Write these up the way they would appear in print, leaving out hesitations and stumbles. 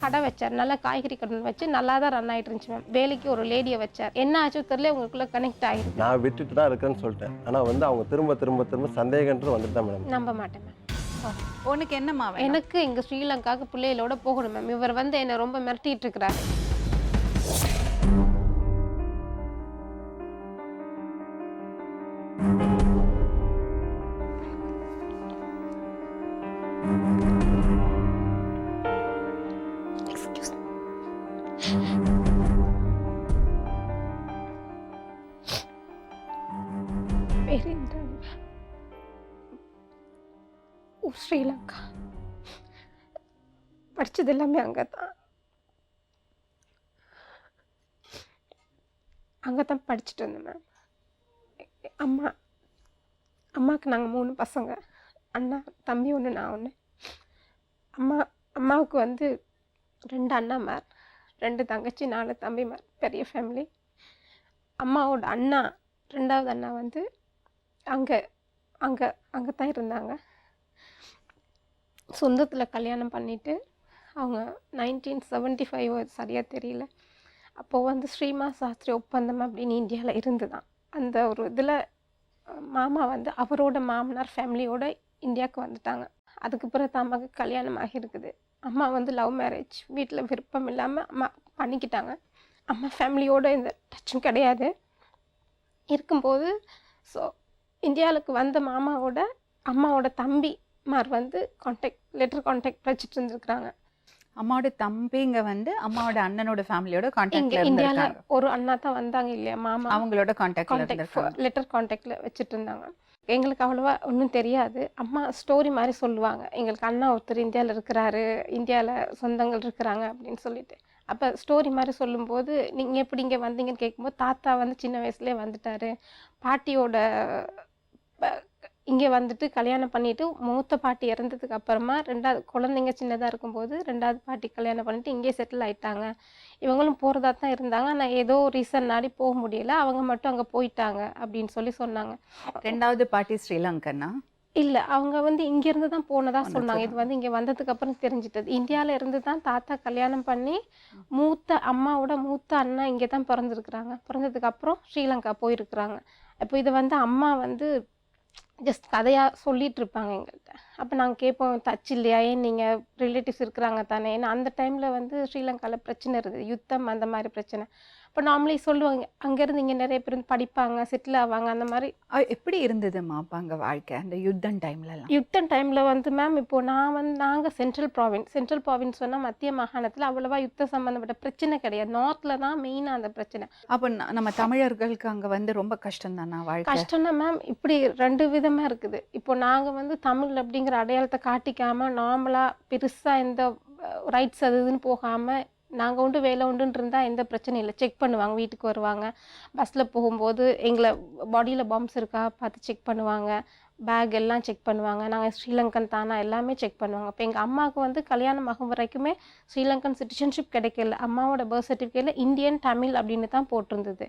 கடை வச்சார், நல்லா காய்கறி கடை வச்சு நல்லா தான் ரன் ஆகிட்டு இருந்துச்சு மேம். வேலைக்கு ஒரு லேடியை வச்சார். என்ன ஆச்சு தெரியல, உங்களுக்குள்ள கனெக்ட் ஆகிருக்கு. நான் விட்டுட்டு தான் இருக்கேன்னு சொல்லிட்டேன். ஆனால் வந்து அவங்க திரும்ப திரும்ப திரும்ப சந்தேகன்றது வந்துட்டு தான் மேடம். நம்ப மாட்டேன் மேம். உனக்கு என்னம்மா? எனக்கு இங்கே ஸ்ரீலங்காவுக்கு பிள்ளைகளோட போகணும் மேம். இவர் வந்து என்னை ரொம்ப மிரட்டிட்டு இருக்கிறாரு. ஸ்ரீலங்கா படித்தது எல்லாமே அங்கே தான் படிச்சுட்டு இருந்தேன் மேம். அம்மாவுக்கு நாங்கள் 3 பசங்க, அண்ணா தம்பி ஒன்று, நான் ஒன்று. அம்மாவுக்கு வந்து 2 அண்ணாமார், 2 தங்கச்சி, 4 தம்பிமார், பெரிய ஃபேமிலி. அம்மாவோட அண்ணா 2வது அண்ணா வந்து அங்கே தான் இருந்தாங்க. சொந்தத்தில் கல்யாணம் பண்ணிவிட்டு அவங்க 1975 சரியாக தெரியல, அப்போது வந்து ஸ்ரீமா சாஸ்திரி ஒப்பந்தம் அப்படின்னு இந்தியாவில் இருந்து தான் அந்த ஒரு இதில் மாமா வந்து அவரோட மாமனார் ஃபேமிலியோட இந்தியாவுக்கு வந்துட்டாங்க. அதுக்கு பிறகு அம்மாவுக்கு கல்யாணம் ஆகியிருக்குது. அம்மா வந்து லவ் மேரேஜ், வீட்டில் விருப்பம் இல்லாமல் அம்மா பண்ணிக்கிட்டாங்க. அம்மா ஃபேமிலியோட இந்த டச்சும் கிடையாது. இருக்கும்போது ஸோ இந்தியாவுக்கு வந்த மாமாவோட அம்மாவோட தம்பிமார் வந்து லெட்டர் கான்டாக்ட் வச்சுட்டு இருந்துருக்குறாங்க. அம்மாவோட தம்பிங்க வந்து அம்மாவோட அண்ணனோட ஃபேமிலியோட கான்டாக்ட்ல இந்தியாவில் ஒரு அண்ணா தான் வந்தாங்க இல்லையா, மாமா, அவங்களோட கான்டாக்ட் லெட்டர் கான்டாக்ட்ல வச்சுட்டு இருந்தாங்க. எங்களுக்கு அவ்வளோவா ஒன்றும் தெரியாது. அம்மா ஸ்டோரி மாதிரி சொல்லுவாங்க, எங்களுக்கு அண்ணா ஒருத்தர் இந்தியாவில் இருக்கிறாரு, இந்தியாவில் சொந்தங்கள் இருக்கிறாங்க அப்படின்னு சொல்லிட்டு. அப்போ ஸ்டோரி மாதிரி சொல்லும்போது நீங்கள் எப்படி இங்கே வந்தீங்கன்னு கேட்கும்போது, தாத்தா வந்து சின்ன வயசுலேயே வந்துட்டார், பாட்டியோட இங்கே வந்துட்டு கல்யாணம் பண்ணிவிட்டு மூத்த பாட்டி இறந்ததுக்கு அப்புறமா 2வது குழந்தைங்க சின்னதாக இருக்கும்போது 2வது பாட்டி கல்யாணம் பண்ணிவிட்டு இங்கே செட்டில் ஆகிட்டாங்க. இவங்களும் போகிறதா தான் இருந்தாங்க, ஆனால் ஏதோ ரீசன்னாடி போக முடியல, அவங்க மட்டும் அங்கே போயிட்டாங்க அப்படின்னு சொன்னாங்க. 2வது பாட்டி ஸ்ரீலங்கன்னா இல்லை, அவங்க வந்து இங்கேருந்து தான் போனதா சொன்னாங்க. இது வந்து இங்கே வந்ததுக்கு அப்புறம் தெரிஞ்சிட்டது. இந்தியாவில் இருந்து தான் தாத்தா கல்யாணம் பண்ணி அம்மாவோட மூத்த அண்ணா இங்கே தான் பிறந்திருக்கிறாங்க. பிறந்ததுக்கு அப்புறம் ஸ்ரீலங்கா போயிருக்கிறாங்க. அப்போ இதை வந்து அம்மா வந்து ஜஸ்ட் கதையாக சொல்லிகிட்டு இருப்பாங்க எங்கள்கிட்ட. அப்போ நாங்கள் கேட்போம், தச்சு இல்லையா, ஏன் நீங்கள் ரிலேட்டிவ்ஸ் இருக்கிறாங்க தானே, ஏன்னா அந்த டைமில் வந்து ஸ்ரீலங்காவில் பிரச்சனை இருக்குது, யுத்தம் அந்த மாதிரி பிரச்சனை. இப்போ நார்மலி சொல்லுவாங்க, அங்கேருந்து இங்கே நிறைய பேர் படிப்பாங்க, செட்டில் ஆவாங்க, அந்த மாதிரி. எப்படி இருந்ததும்மா அப்போ அங்கே வாழ்க்கை அந்த யுத்தம் டைம்லலாம்? யுத்தம் டைமில் வந்து மேம், இப்போது நாங்கள் சென்ட்ரல் ப்ராவின்ஸ் சொன்னால் மத்திய மாகாணத்தில் அவ்வளோவா யுத்தம் சம்மந்தப்பட்ட பிரச்சனை கிடையாது. நார்த்தில் தான் மெயினாக அந்த பிரச்சனை. அப்போ நம்ம தமிழர்களுக்கு அங்கே வந்து ரொம்ப கஷ்டம் தானே வாழ்க்கை? கஷ்டம் தான் மேம். இப்படி 2 விதமாக இருக்குது. இப்போ நாங்கள் வந்து தமிழ் அப்படிங்கிற அடையாளத்தை காட்டிக்காமல் நார்மலாக பெருசாக எந்த ரைட்ஸ் அது இதுன்னு போகாமல் நாங்கள் உண்டு வேலை உண்டுன்னு இருந்தால் எந்த பிரச்சனையும் இல்லை. செக் பண்ணுவாங்க, வீட்டுக்கு வருவாங்க, பஸ்ஸில் போகும்போது எங்களை பாடியில் பாம்ஸ் இருக்கா பார்த்து செக் பண்ணுவாங்க, பேக் எல்லாம் செக் பண்ணுவாங்க, நாங்கள் ஸ்ரீலங்கன் தானா எல்லாமே செக் பண்ணுவாங்க. இப்போ எங்கள் அம்மாவுக்கு வந்து கல்யாணம் ஆகும் வரைக்குமே ஸ்ரீலங்கன் சிட்டிசன்ஷிப் கிடைக்கல. அம்மாவோட பர்த் சர்டிஃபிகேட்டில் இந்தியன் தமிழ் அப்படின்னு தான் போட்டிருந்தது.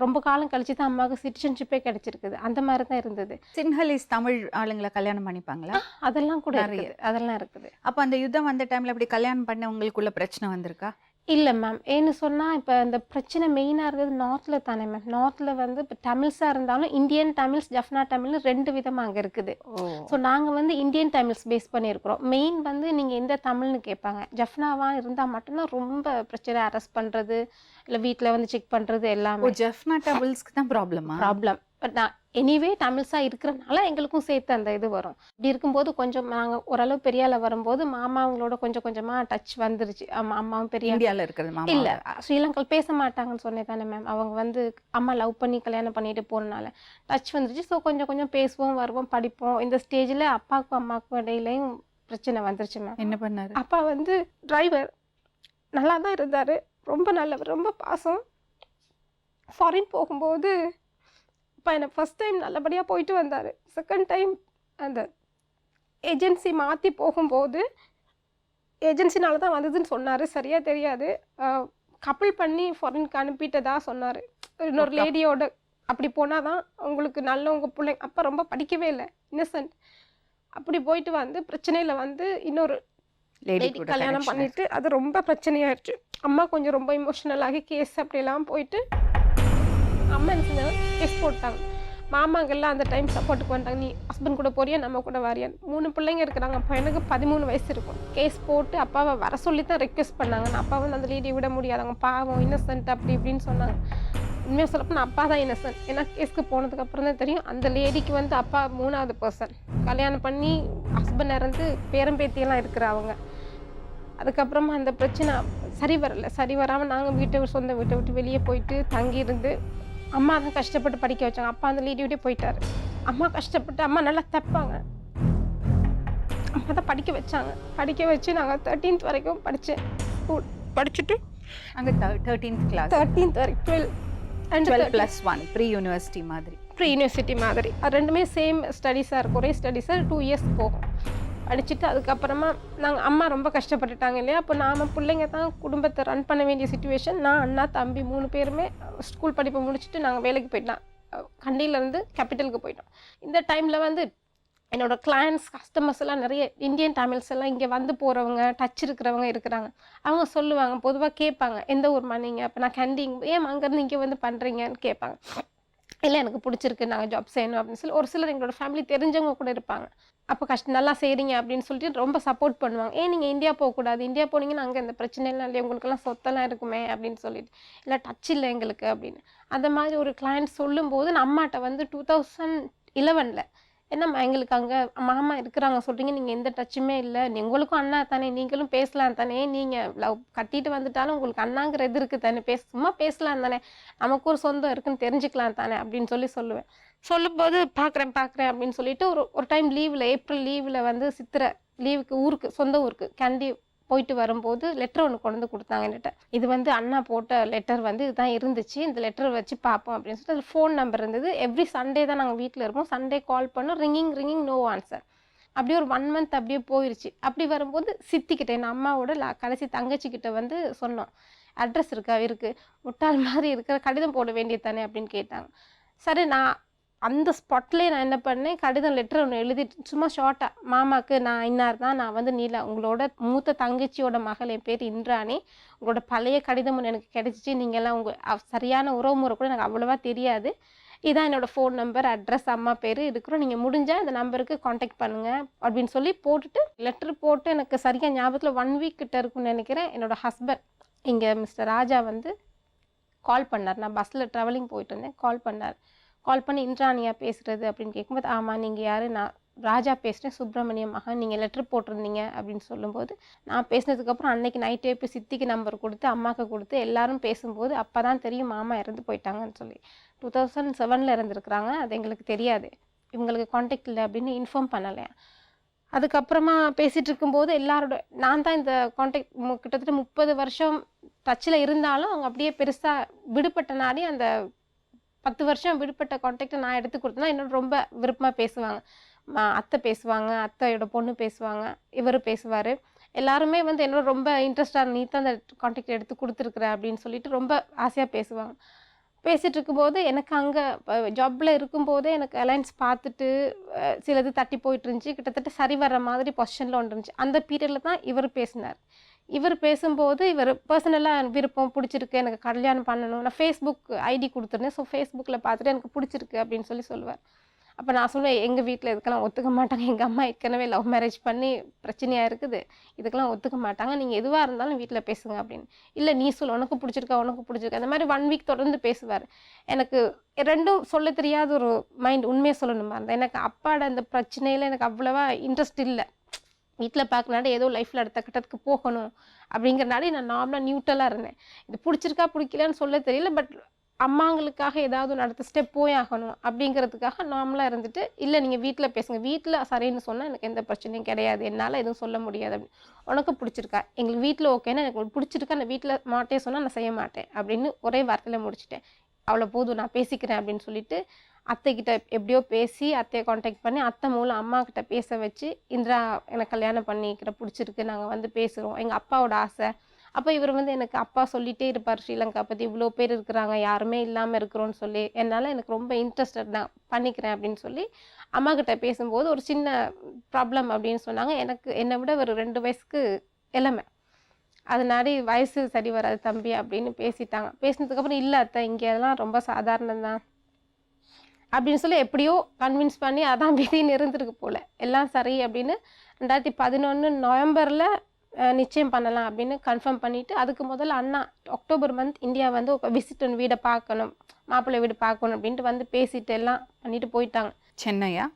ரொம்ப காலம் கழிச்சு தான் அம்மாவுக்கு சிட்டிசன்ஷிப்பே கிடைச்சிருக்குது. அந்த மாதிரி தான் இருந்தது. சின்ஹலிஸ் தமிழ் ஆளுங்களை கல்யாணம் பண்ணிப்பாங்களா? அதெல்லாம் கூட இருக்குது, அதெல்லாம் இருக்குது. அப்போ அந்த யுத்தம் வந்த டைமில் அப்படி கல்யாணம் பண்ண உங்களுக்குள்ள பிரச்சனை வந்திருக்கா? இல்லை மேம். ஏன்னு சொன்னால் இப்போ இந்த பிரச்சனை மெயினாக இருந்தது நார்த்தில் தானே மேம். நார்த்தில் வந்து இப்போ தமிழ்ஸாக இருந்தாலும் இந்தியன் தமிழ்ஸ், ஜஃப்னா தமிழ்னு 2 விதமாக அங்கே இருக்குது. ஸோ நாங்கள் வந்து இந்தியன் தமிழ்ஸ் பேஸ் பண்ணியிருக்கிறோம். மெயின் வந்து நீங்கள் எந்த தமிழ்னு கேட்பாங்க. ஜஃப்னாவாக இருந்தால் மட்டும்தான் ரொம்ப பிரச்சனை, அரெஸ்ட் பண்ணுறது இல்லை வீட்டில் வந்து செக் பண்ணுறது எல்லாமே. ஜஃப்னா தமிழ்ஸ்க்கு தான் ப்ராப்ளம். பட் நான் எனிவே தமிழ்ஸாக இருக்கிறனால எங்களுக்கும் சேர்த்து அந்த இது வரும். இப்படி இருக்கும்போது கொஞ்சம் நாங்கள் ஓரளவு பெரியால வரும்போது மாமா அவங்களோட கொஞ்சம் கொஞ்சமாக டச் வந்துருச்சு. அம்மாவும் பெரிய இந்தியாவில் இருக்கிறது இல்லை, ஸ்ரீலங்காவில் பேச மாட்டாங்கன்னு சொன்னேன் தானே மேம். அவங்க வந்து அம்மா லவ் பண்ணி கல்யாணம் பண்ணிட்டு போகிறனால டச் வந்துருச்சு. ஸோ கொஞ்சம் கொஞ்சம் பேசுவோம், வருவோம், படிப்போம். இந்த ஸ்டேஜில் அப்பாவுக்கும் அம்மாவுக்கும் இடையிலையும் பிரச்சனை வந்துருச்சு மேம். என்ன பண்ணார்? அப்பா வந்து டிரைவர், நல்லா தான் இருந்தார், ரொம்ப நல்லவர், ரொம்ப பாசம். ஃபாரின் போகும்போது இப்போ என்னை ஃபஸ்ட் டைம் நல்லபடியாக போயிட்டு வந்தார். செகண்ட் டைம் அந்த ஏஜென்சி மாற்றி போகும்போது ஏஜென்சினால தான் வந்ததுன்னு சொன்னார். சரியாக தெரியாது, கப்பல் பண்ணி ஃபாரினுக்கு அனுப்பிட்டதா சொன்னார். இன்னொரு லேடியோட அப்படி போனால் தான் உங்களுக்கு நல்ல உங்கள் பிள்ளைங்க. அப்பா ரொம்ப படிக்கவே இல்லை, இன்னசென்ட். அப்படி போயிட்டு வந்து பிரச்சனையில் வந்து இன்னொரு லேடி லேடி கூட கல்யாணம் connection பண்ணிட்டு அது ரொம்ப பிரச்சனையாயிடுச்சு. அம்மா கொஞ்சம் ரொம்ப இமோஷனல் ஆகி கேஸ் அப்படிலாம் போயிட்டு அம்மா என்ன செஞ்சாங்க, கேஸ் போட்டாங்க. மாமாங்கெல்லாம் அந்த டைம் சப்போர்ட்டுக்கு வந்துட்டாங்க. நீ ஹஸ்பண்ட் கூட போறியா, நம்ம கூட வரியா. 3 பிள்ளைங்க இருக்கிறாங்க. அப்போ எனக்கு 13 வயசு இருக்கும். கேஸ் போட்டு அப்பாவை வர சொல்லி தான் ரெக்வெஸ்ட் பண்ணாங்க. நான் அப்பா வந்து அந்த லேடியை விட முடியாது, அவங்க பாவம் இன்னசென்ட் அப்படி இப்படின்னு சொன்னாங்க. உண்மையாக சொல்லப்போனால் அப்பா தான் இன்னசென்ட். ஏன்னா கேஸ்க்கு போனதுக்கு அப்புறம் தான் தெரியும் அந்த லேடிக்கு வந்து அப்பா 3வது பர்சன். கல்யாணம் பண்ணி ஹஸ்பண்ட் இறந்து பேரம்பேத்தியெல்லாம் இருக்கிற அவங்க. அதுக்கப்புறமா அந்த பிரச்சனை சரி வராமல் நாங்கள் சொந்த வீட்டை விட்டு வெளியே போயிட்டு தங்கியிருந்து அம்மா தான் கஷ்டப்பட்டு படிக்க வச்சாங்க. அப்பா அந்த லேடி விட்டே போயிட்டாரு. அம்மா கஷ்டப்பட்டு, அம்மா நல்லா தைப்பாங்க, அம்மா தான் படிக்க வச்சாங்க. படிக்க வச்சு நாங்கள் 13th வரைக்கும் படித்தேன். ஸ்கூல் படிச்சுட்டு அங்க 13th கிளாஸ் 13th வரைக்கும் 12+1 ப்ரீ யூனிவர்சிட்டி மாதிரி. ப்ரீ யூனிவர்சிட்டி மாதிரி அது ரெண்டுமே சேம் ஸ்டடீஸாக இருக்கும். ஒரே ஸ்டடீஸாக 2 இயர்ஸ் போகும். படிச்சுட்டு அதுக்கப்புறமா நாங்கள் அம்மா ரொம்ப கஷ்டப்பட்டுட்டாங்க இல்லையா. அப்போ நாம் பிள்ளைங்க தான் குடும்பத்தை ரன் பண்ண வேண்டிய சுச்சுவேஷன். நான், அண்ணா, தம்பி 3 பேருமே ஸ்கூல் படிப்பை முடிச்சுட்டு நாங்கள் வேலைக்கு போயிட்டோம். கண்டியிலேருந்து கேபிட்டலுக்கு போயிட்டோம். இந்த டைமில் வந்து என்னோட கிளையண்ட்ஸ் கஸ்டமர்ஸ் எல்லாம் நிறைய இந்தியன் தமிழ்ஸ் எல்லாம் இங்கே வந்து போகிறவங்க, டச் இருக்கிறவங்க இருக்கிறாங்க. அவங்க சொல்லுவாங்க, பொதுவாக கேட்பாங்க, எந்த ஊர்மா நீங்கள். அப்போ நான் கேண்டிங், ஏன் அங்கேருந்து இங்கே வந்து பண்ணுறீங்கன்னு கேட்பாங்க. இல்லை எனக்கு பிடிச்சிருக்கு, நாங்கள் ஜாப் செய்யணும் அப்படின்னு சொல்லி. ஒரு சிலர் எங்களோட ஃபேமிலி தெரிஞ்சவங்க கூட இருப்பாங்க. அப்போ நல்லா செய்கிறீங்க அப்படின்னு சொல்லிட்டு ரொம்ப சப்போர்ட் பண்ணுவாங்க. ஏன் நீங்கள் இந்தியா போகக்கூடாது, இந்தியா போனீங்கன்னா அங்கே இந்த பிரச்சனைலாம் இல்லையா, உங்களுக்கெல்லாம் சொத்தெல்லாம் இருக்குமே அப்படின்னு சொல்லிட்டு. இல்லை டச் இல்லை எங்களுக்கு அப்படின்னு. அந்த மாதிரி ஒரு கிளையண்ட் சொல்லும்போது நான் அம்மாட்ட வந்து 2011 என்னம்மா எங்களுக்கு அங்கே மாமா இருக்கிறாங்க சொல்கிறீங்க, நீங்கள் எந்த டச்சுமே இல்லை, உங்களுக்கும் அண்ணா தானே, நீங்களும் பேசலாம் தானே, நீங்கள் லவ் கட்டிட்டு வந்துட்டாலும் உங்களுக்கு அண்ணாங்கிற இது இருக்குது தானே, சும்மா பேசலாம் தானே, நமக்கு ஒரு சொந்தம் இருக்குன்னு தெரிஞ்சுக்கலாம் தானே அப்படின்னு சொல்லுவேன். சொல்லும்போது பார்க்குறேன் அப்படின்னு சொல்லிட்டு ஒரு டைம் லீவில், ஏப்ரல் லீவில் வந்து சித்திரை லீவுக்கு சொந்த ஊருக்கு கேண்டி போயிட்டு வரும்போது லெட்டர் ஒன்று கொண்டு வந்து கொடுத்தாங்க என்கிட்ட. இது வந்து அண்ணா போட்ட லெட்டர் வந்து இதுதான் இருந்துச்சு, இந்த லெட்டர் வச்சு பார்ப்போம் அப்படின்னு சொல்லிட்டு அதில் ஃபோன் நம்பர் இருந்தது. எவ்ரி சண்டே தான் நாங்கள் வீட்டில் இருப்போம். சண்டே கால் பண்ணோம், ரிங்கிங் நோ ஆன்சர். அப்படியே ஒரு 1 month அப்படியே போயிடுச்சு. அப்படி வரும்போது சித்திக்கிட்ட, என் அம்மாவோட கடைசி தங்கச்சிக்கிட்ட வந்து சொன்னோம், அட்ரஸ் இருக்கா, இருக்குது, முட்டாள் மாதிரி இருக்கிற, கடிதம் போட வேண்டியது தானே அப்படின்னு கேட்டாங்க. சரி, நான் அந்த ஸ்பாட்லேயே நான் என்ன பண்ணேன், கடிதம் லெட்டர் ஒன்று எழுதிட்டு சும்மா ஷார்ட்டாக, மாமாவுக்கு நான் இன்னார் தான், நான் வந்து நீலா, உங்களோட மூத்த தங்கச்சியோட மகள், என் பேர் இந்திராணி, உங்களோட பழைய கடிதம் ஒன்று எனக்கு கிடைச்சிச்சு, நீங்கள்லாம் உங்கள் சரியான உறவுமுறை கூட எனக்கு அவ்வளோவா தெரியாது, இதான் என்னோடய ஃபோன் நம்பர், அட்ரஸ், அம்மா பேர் இருக்கிறோம், நீங்கள் முடிஞ்சால் இந்த நம்பருக்கு காண்டாக்ட் பண்ணுங்கள் அப்படின்னு சொல்லி போட்டுட்டு லெட்டர் போட்டு எனக்கு சரியாக ஞாபகத்தில் 1 week கிட்ட இருக்குன்னு நினைக்கிறேன். என்னோடய ஹஸ்பண்ட் இங்கே மிஸ்டர் ராஜா வந்து கால் பண்ணார். நான் பஸ்ஸில் ட்ராவலிங் போயிட்டு இருந்தேன். கால் பண்ணி இந்திராணியா பேசுகிறது அப்படின்னு கேட்கும்போது, ஆமாம் நீங்கள் யார், நான் ராஜா பேசுகிறேன், சுப்பிரமணியம் மகன், நீங்கள் லெட்டர் போட்டிருந்தீங்க அப்படின்னு சொல்லும்போது, நான் பேசினதுக்கப்புறம் அன்னைக்கு நைட்டே போய் சித்திக்கு நம்பர் கொடுத்து அம்மாவுக்கு கொடுத்து எல்லாரும் பேசும்போது அப்போ தான் தெரியும் மாமா இறந்து போயிட்டாங்கன்னு சொல்லி. 2007 இறந்துருக்குறாங்க, அது எங்களுக்கு தெரியாது, இவங்களுக்கு காண்டாக்ட் இல்லை அப்படின்னு இன்ஃபார்ம் பண்ணலையா. அதுக்கப்புறமா பேசிகிட்டு இருக்கும்போது எல்லாரோட நான் தான் இந்த காண்டாக்ட் கிட்டத்தட்ட 30 வருஷம் டச்சில் இருந்தாலும் அவங்க அப்படியே பெருசாக விடுபட்டனாலே அந்த 10 வருஷம் விடுபட்ட காண்டாக்டை நான் எடுத்து கொடுத்தேன்னா இன்னும் ரொம்ப விருப்பமாக பேசுவாங்க. அத்தை பேசுவாங்க, அத்தையோட பொண்ணு பேசுவாங்க, இவர் பேசுவார். எல்லாருமே வந்து என்னோட ரொம்ப இன்ட்ரெஸ்டாக, நீ தான் அந்த காண்டாக்ட் எடுத்து கொடுத்துருக்குற அப்படின்னு சொல்லிட்டு ரொம்ப ஆசையாக பேசுவாங்க. பேசிகிட்டு இருக்கும்போது எனக்கு அங்கே ஜாப்பில் இருக்கும்போதே எனக்கு அலைன்ஸ் பார்த்துட்டு சிலது தட்டி போயிட்டு இருந்துச்சு. கிட்டத்தட்ட சரி வர்ற மாதிரி பொசிஷனில் ஒன்று இருந்துச்சு. அந்த பீரியடில் தான் இவர் பேசினார். இவர் பேசும்போது இவர் பர்சனலாக விருப்பம் பிடிச்சிருக்கு, எனக்கு கல்யாணம் பண்ணணும், நான் ஃபேஸ்புக் ஐடி கொடுத்துருந்தேன், ஸோ ஃபேஸ்புக்கில் பார்த்துட்டு எனக்கு பிடிச்சிருக்கு அப்படின்னு சொல்லுவார். அப்போ நான் சொல்லுவேன், எங்கள் வீட்டில் இதுக்கெல்லாம் ஒத்துக்க மாட்டாங்க, எங்கள் அம்மா ஏற்கனவே லவ் மேரேஜ் பண்ணி பிரச்சனையாக இருக்குது, இதுக்கெல்லாம் ஒத்துக்க மாட்டாங்க, நீங்கள் எதுவாக இருந்தாலும் வீட்டில் பேசுங்க அப்படின்னு. இல்லை நீ சொல்லு, உனக்கு பிடிச்சிருக்கா, அந்த மாதிரி 1 week தொடர்ந்து பேசுவார். எனக்கு ரெண்டும் சொல்ல தெரியாத ஒரு மைண்ட், உண்மையை சொல்லணுமா இருந்தால். எனக்கு அப்பாட அந்த பிரச்சனையில் எனக்கு அவ்வளோவா இன்ட்ரெஸ்ட் இல்லை. வீட்டில் பார்க்கனால ஏதோ லைஃப்பில் அடுத்த கட்டத்துக்கு போகணும் அப்படிங்கிறனாலே நான் நார்மலாக நியூட்ரலாக இருந்தேன். இது பிடிச்சிருக்கா பிடிக்கலன்னு சொல்ல தெரியல, பட் அம்மாங்களுக்காக ஏதாவது ஒரு அடுத்த ஸ்டெப் போய் ஆகணும் அப்படிங்கிறதுக்காக நார்மலாக இருந்துட்டு, இல்லை நீங்கள் வீட்டில் பேசுங்க, வீட்டில் சரின்னு சொன்னால் எனக்கு எந்த பிரச்சனையும் கிடையாது, என்னால் எதுவும் சொல்ல முடியாது அப்படின்னு. உனக்கு பிடிச்சிருக்கா, எங்களுக்கு வீட்டில் ஓகேன்னா, எனக்கு பிடிச்சிருக்கா, நான் வீட்டில் மாட்டே சொன்னால் நான் செய்ய மாட்டேன் அப்படின்னு ஒரே வார்த்தையில் முடிச்சுட்டேன். அவ்வளோ போதும், நான் பேசிக்கிறேன் அப்படின்னு சொல்லிட்டு அத்தைக்கிட்ட எப்படியோ பேசி அத்தையை காண்டாக்ட் பண்ணி அத்தை மூலம் அம்மா கிட்ட பேச வச்சு, இந்திரா எனக்கு கல்யாணம் பண்ணிக்கிற பிடிச்சிருக்கு, நாங்கள் வந்து பேசுகிறோம், எங்கள் அப்பாவோட ஆசை, அப்போ இவர் வந்து எனக்கு அப்பா சொல்லிகிட்டே இருப்பார், ஸ்ரீலங்கா பற்றி இவ்வளோ பேர் இருக்கிறாங்க, யாருமே இல்லாமல் இருக்கிறோன்னு சொல்லி. என்னால் எனக்கு ரொம்ப இன்ட்ரெஸ்டட் நான் பண்ணிக்கிறேன் அப்படின்னு சொல்லி அம்மாக்கிட்ட பேசும்போது ஒரு சின்ன ப்ராப்ளம் அப்படின்னு சொன்னாங்க. என்னை விட ஒரு 2 வயசுக்கு இளமை. அதனால வயசு சரி வராது தம்பி அப்படின்னு பேசிட்டாங்க. பேசினதுக்கப்புறம் இல்லை அத்தை, இங்கே அதெல்லாம் ரொம்ப சாதாரணம் தான் அப்படின்னு சொல்லி எப்படியோ கன்வின்ஸ் பண்ணி அதான் விதின்னு இருந்திருக்கு போல். எல்லாம் சரி அப்படின்னு 2011 நவம்பரில் நிச்சயம் பண்ணலாம் அப்படின்னு கன்ஃபார்ம் பண்ணிவிட்டு, அதுக்கு முதல்ல அண்ணா அக்டோபர் மந்த் இந்தியா வந்து விசிட் வீடை பார்க்கணும், மாப்பிள்ளை வீடு பார்க்கணும் அப்படின்ட்டு வந்து பேசிட்டு எல்லாம் பண்ணிட்டு போயிட்டாங்க. சென்னையா?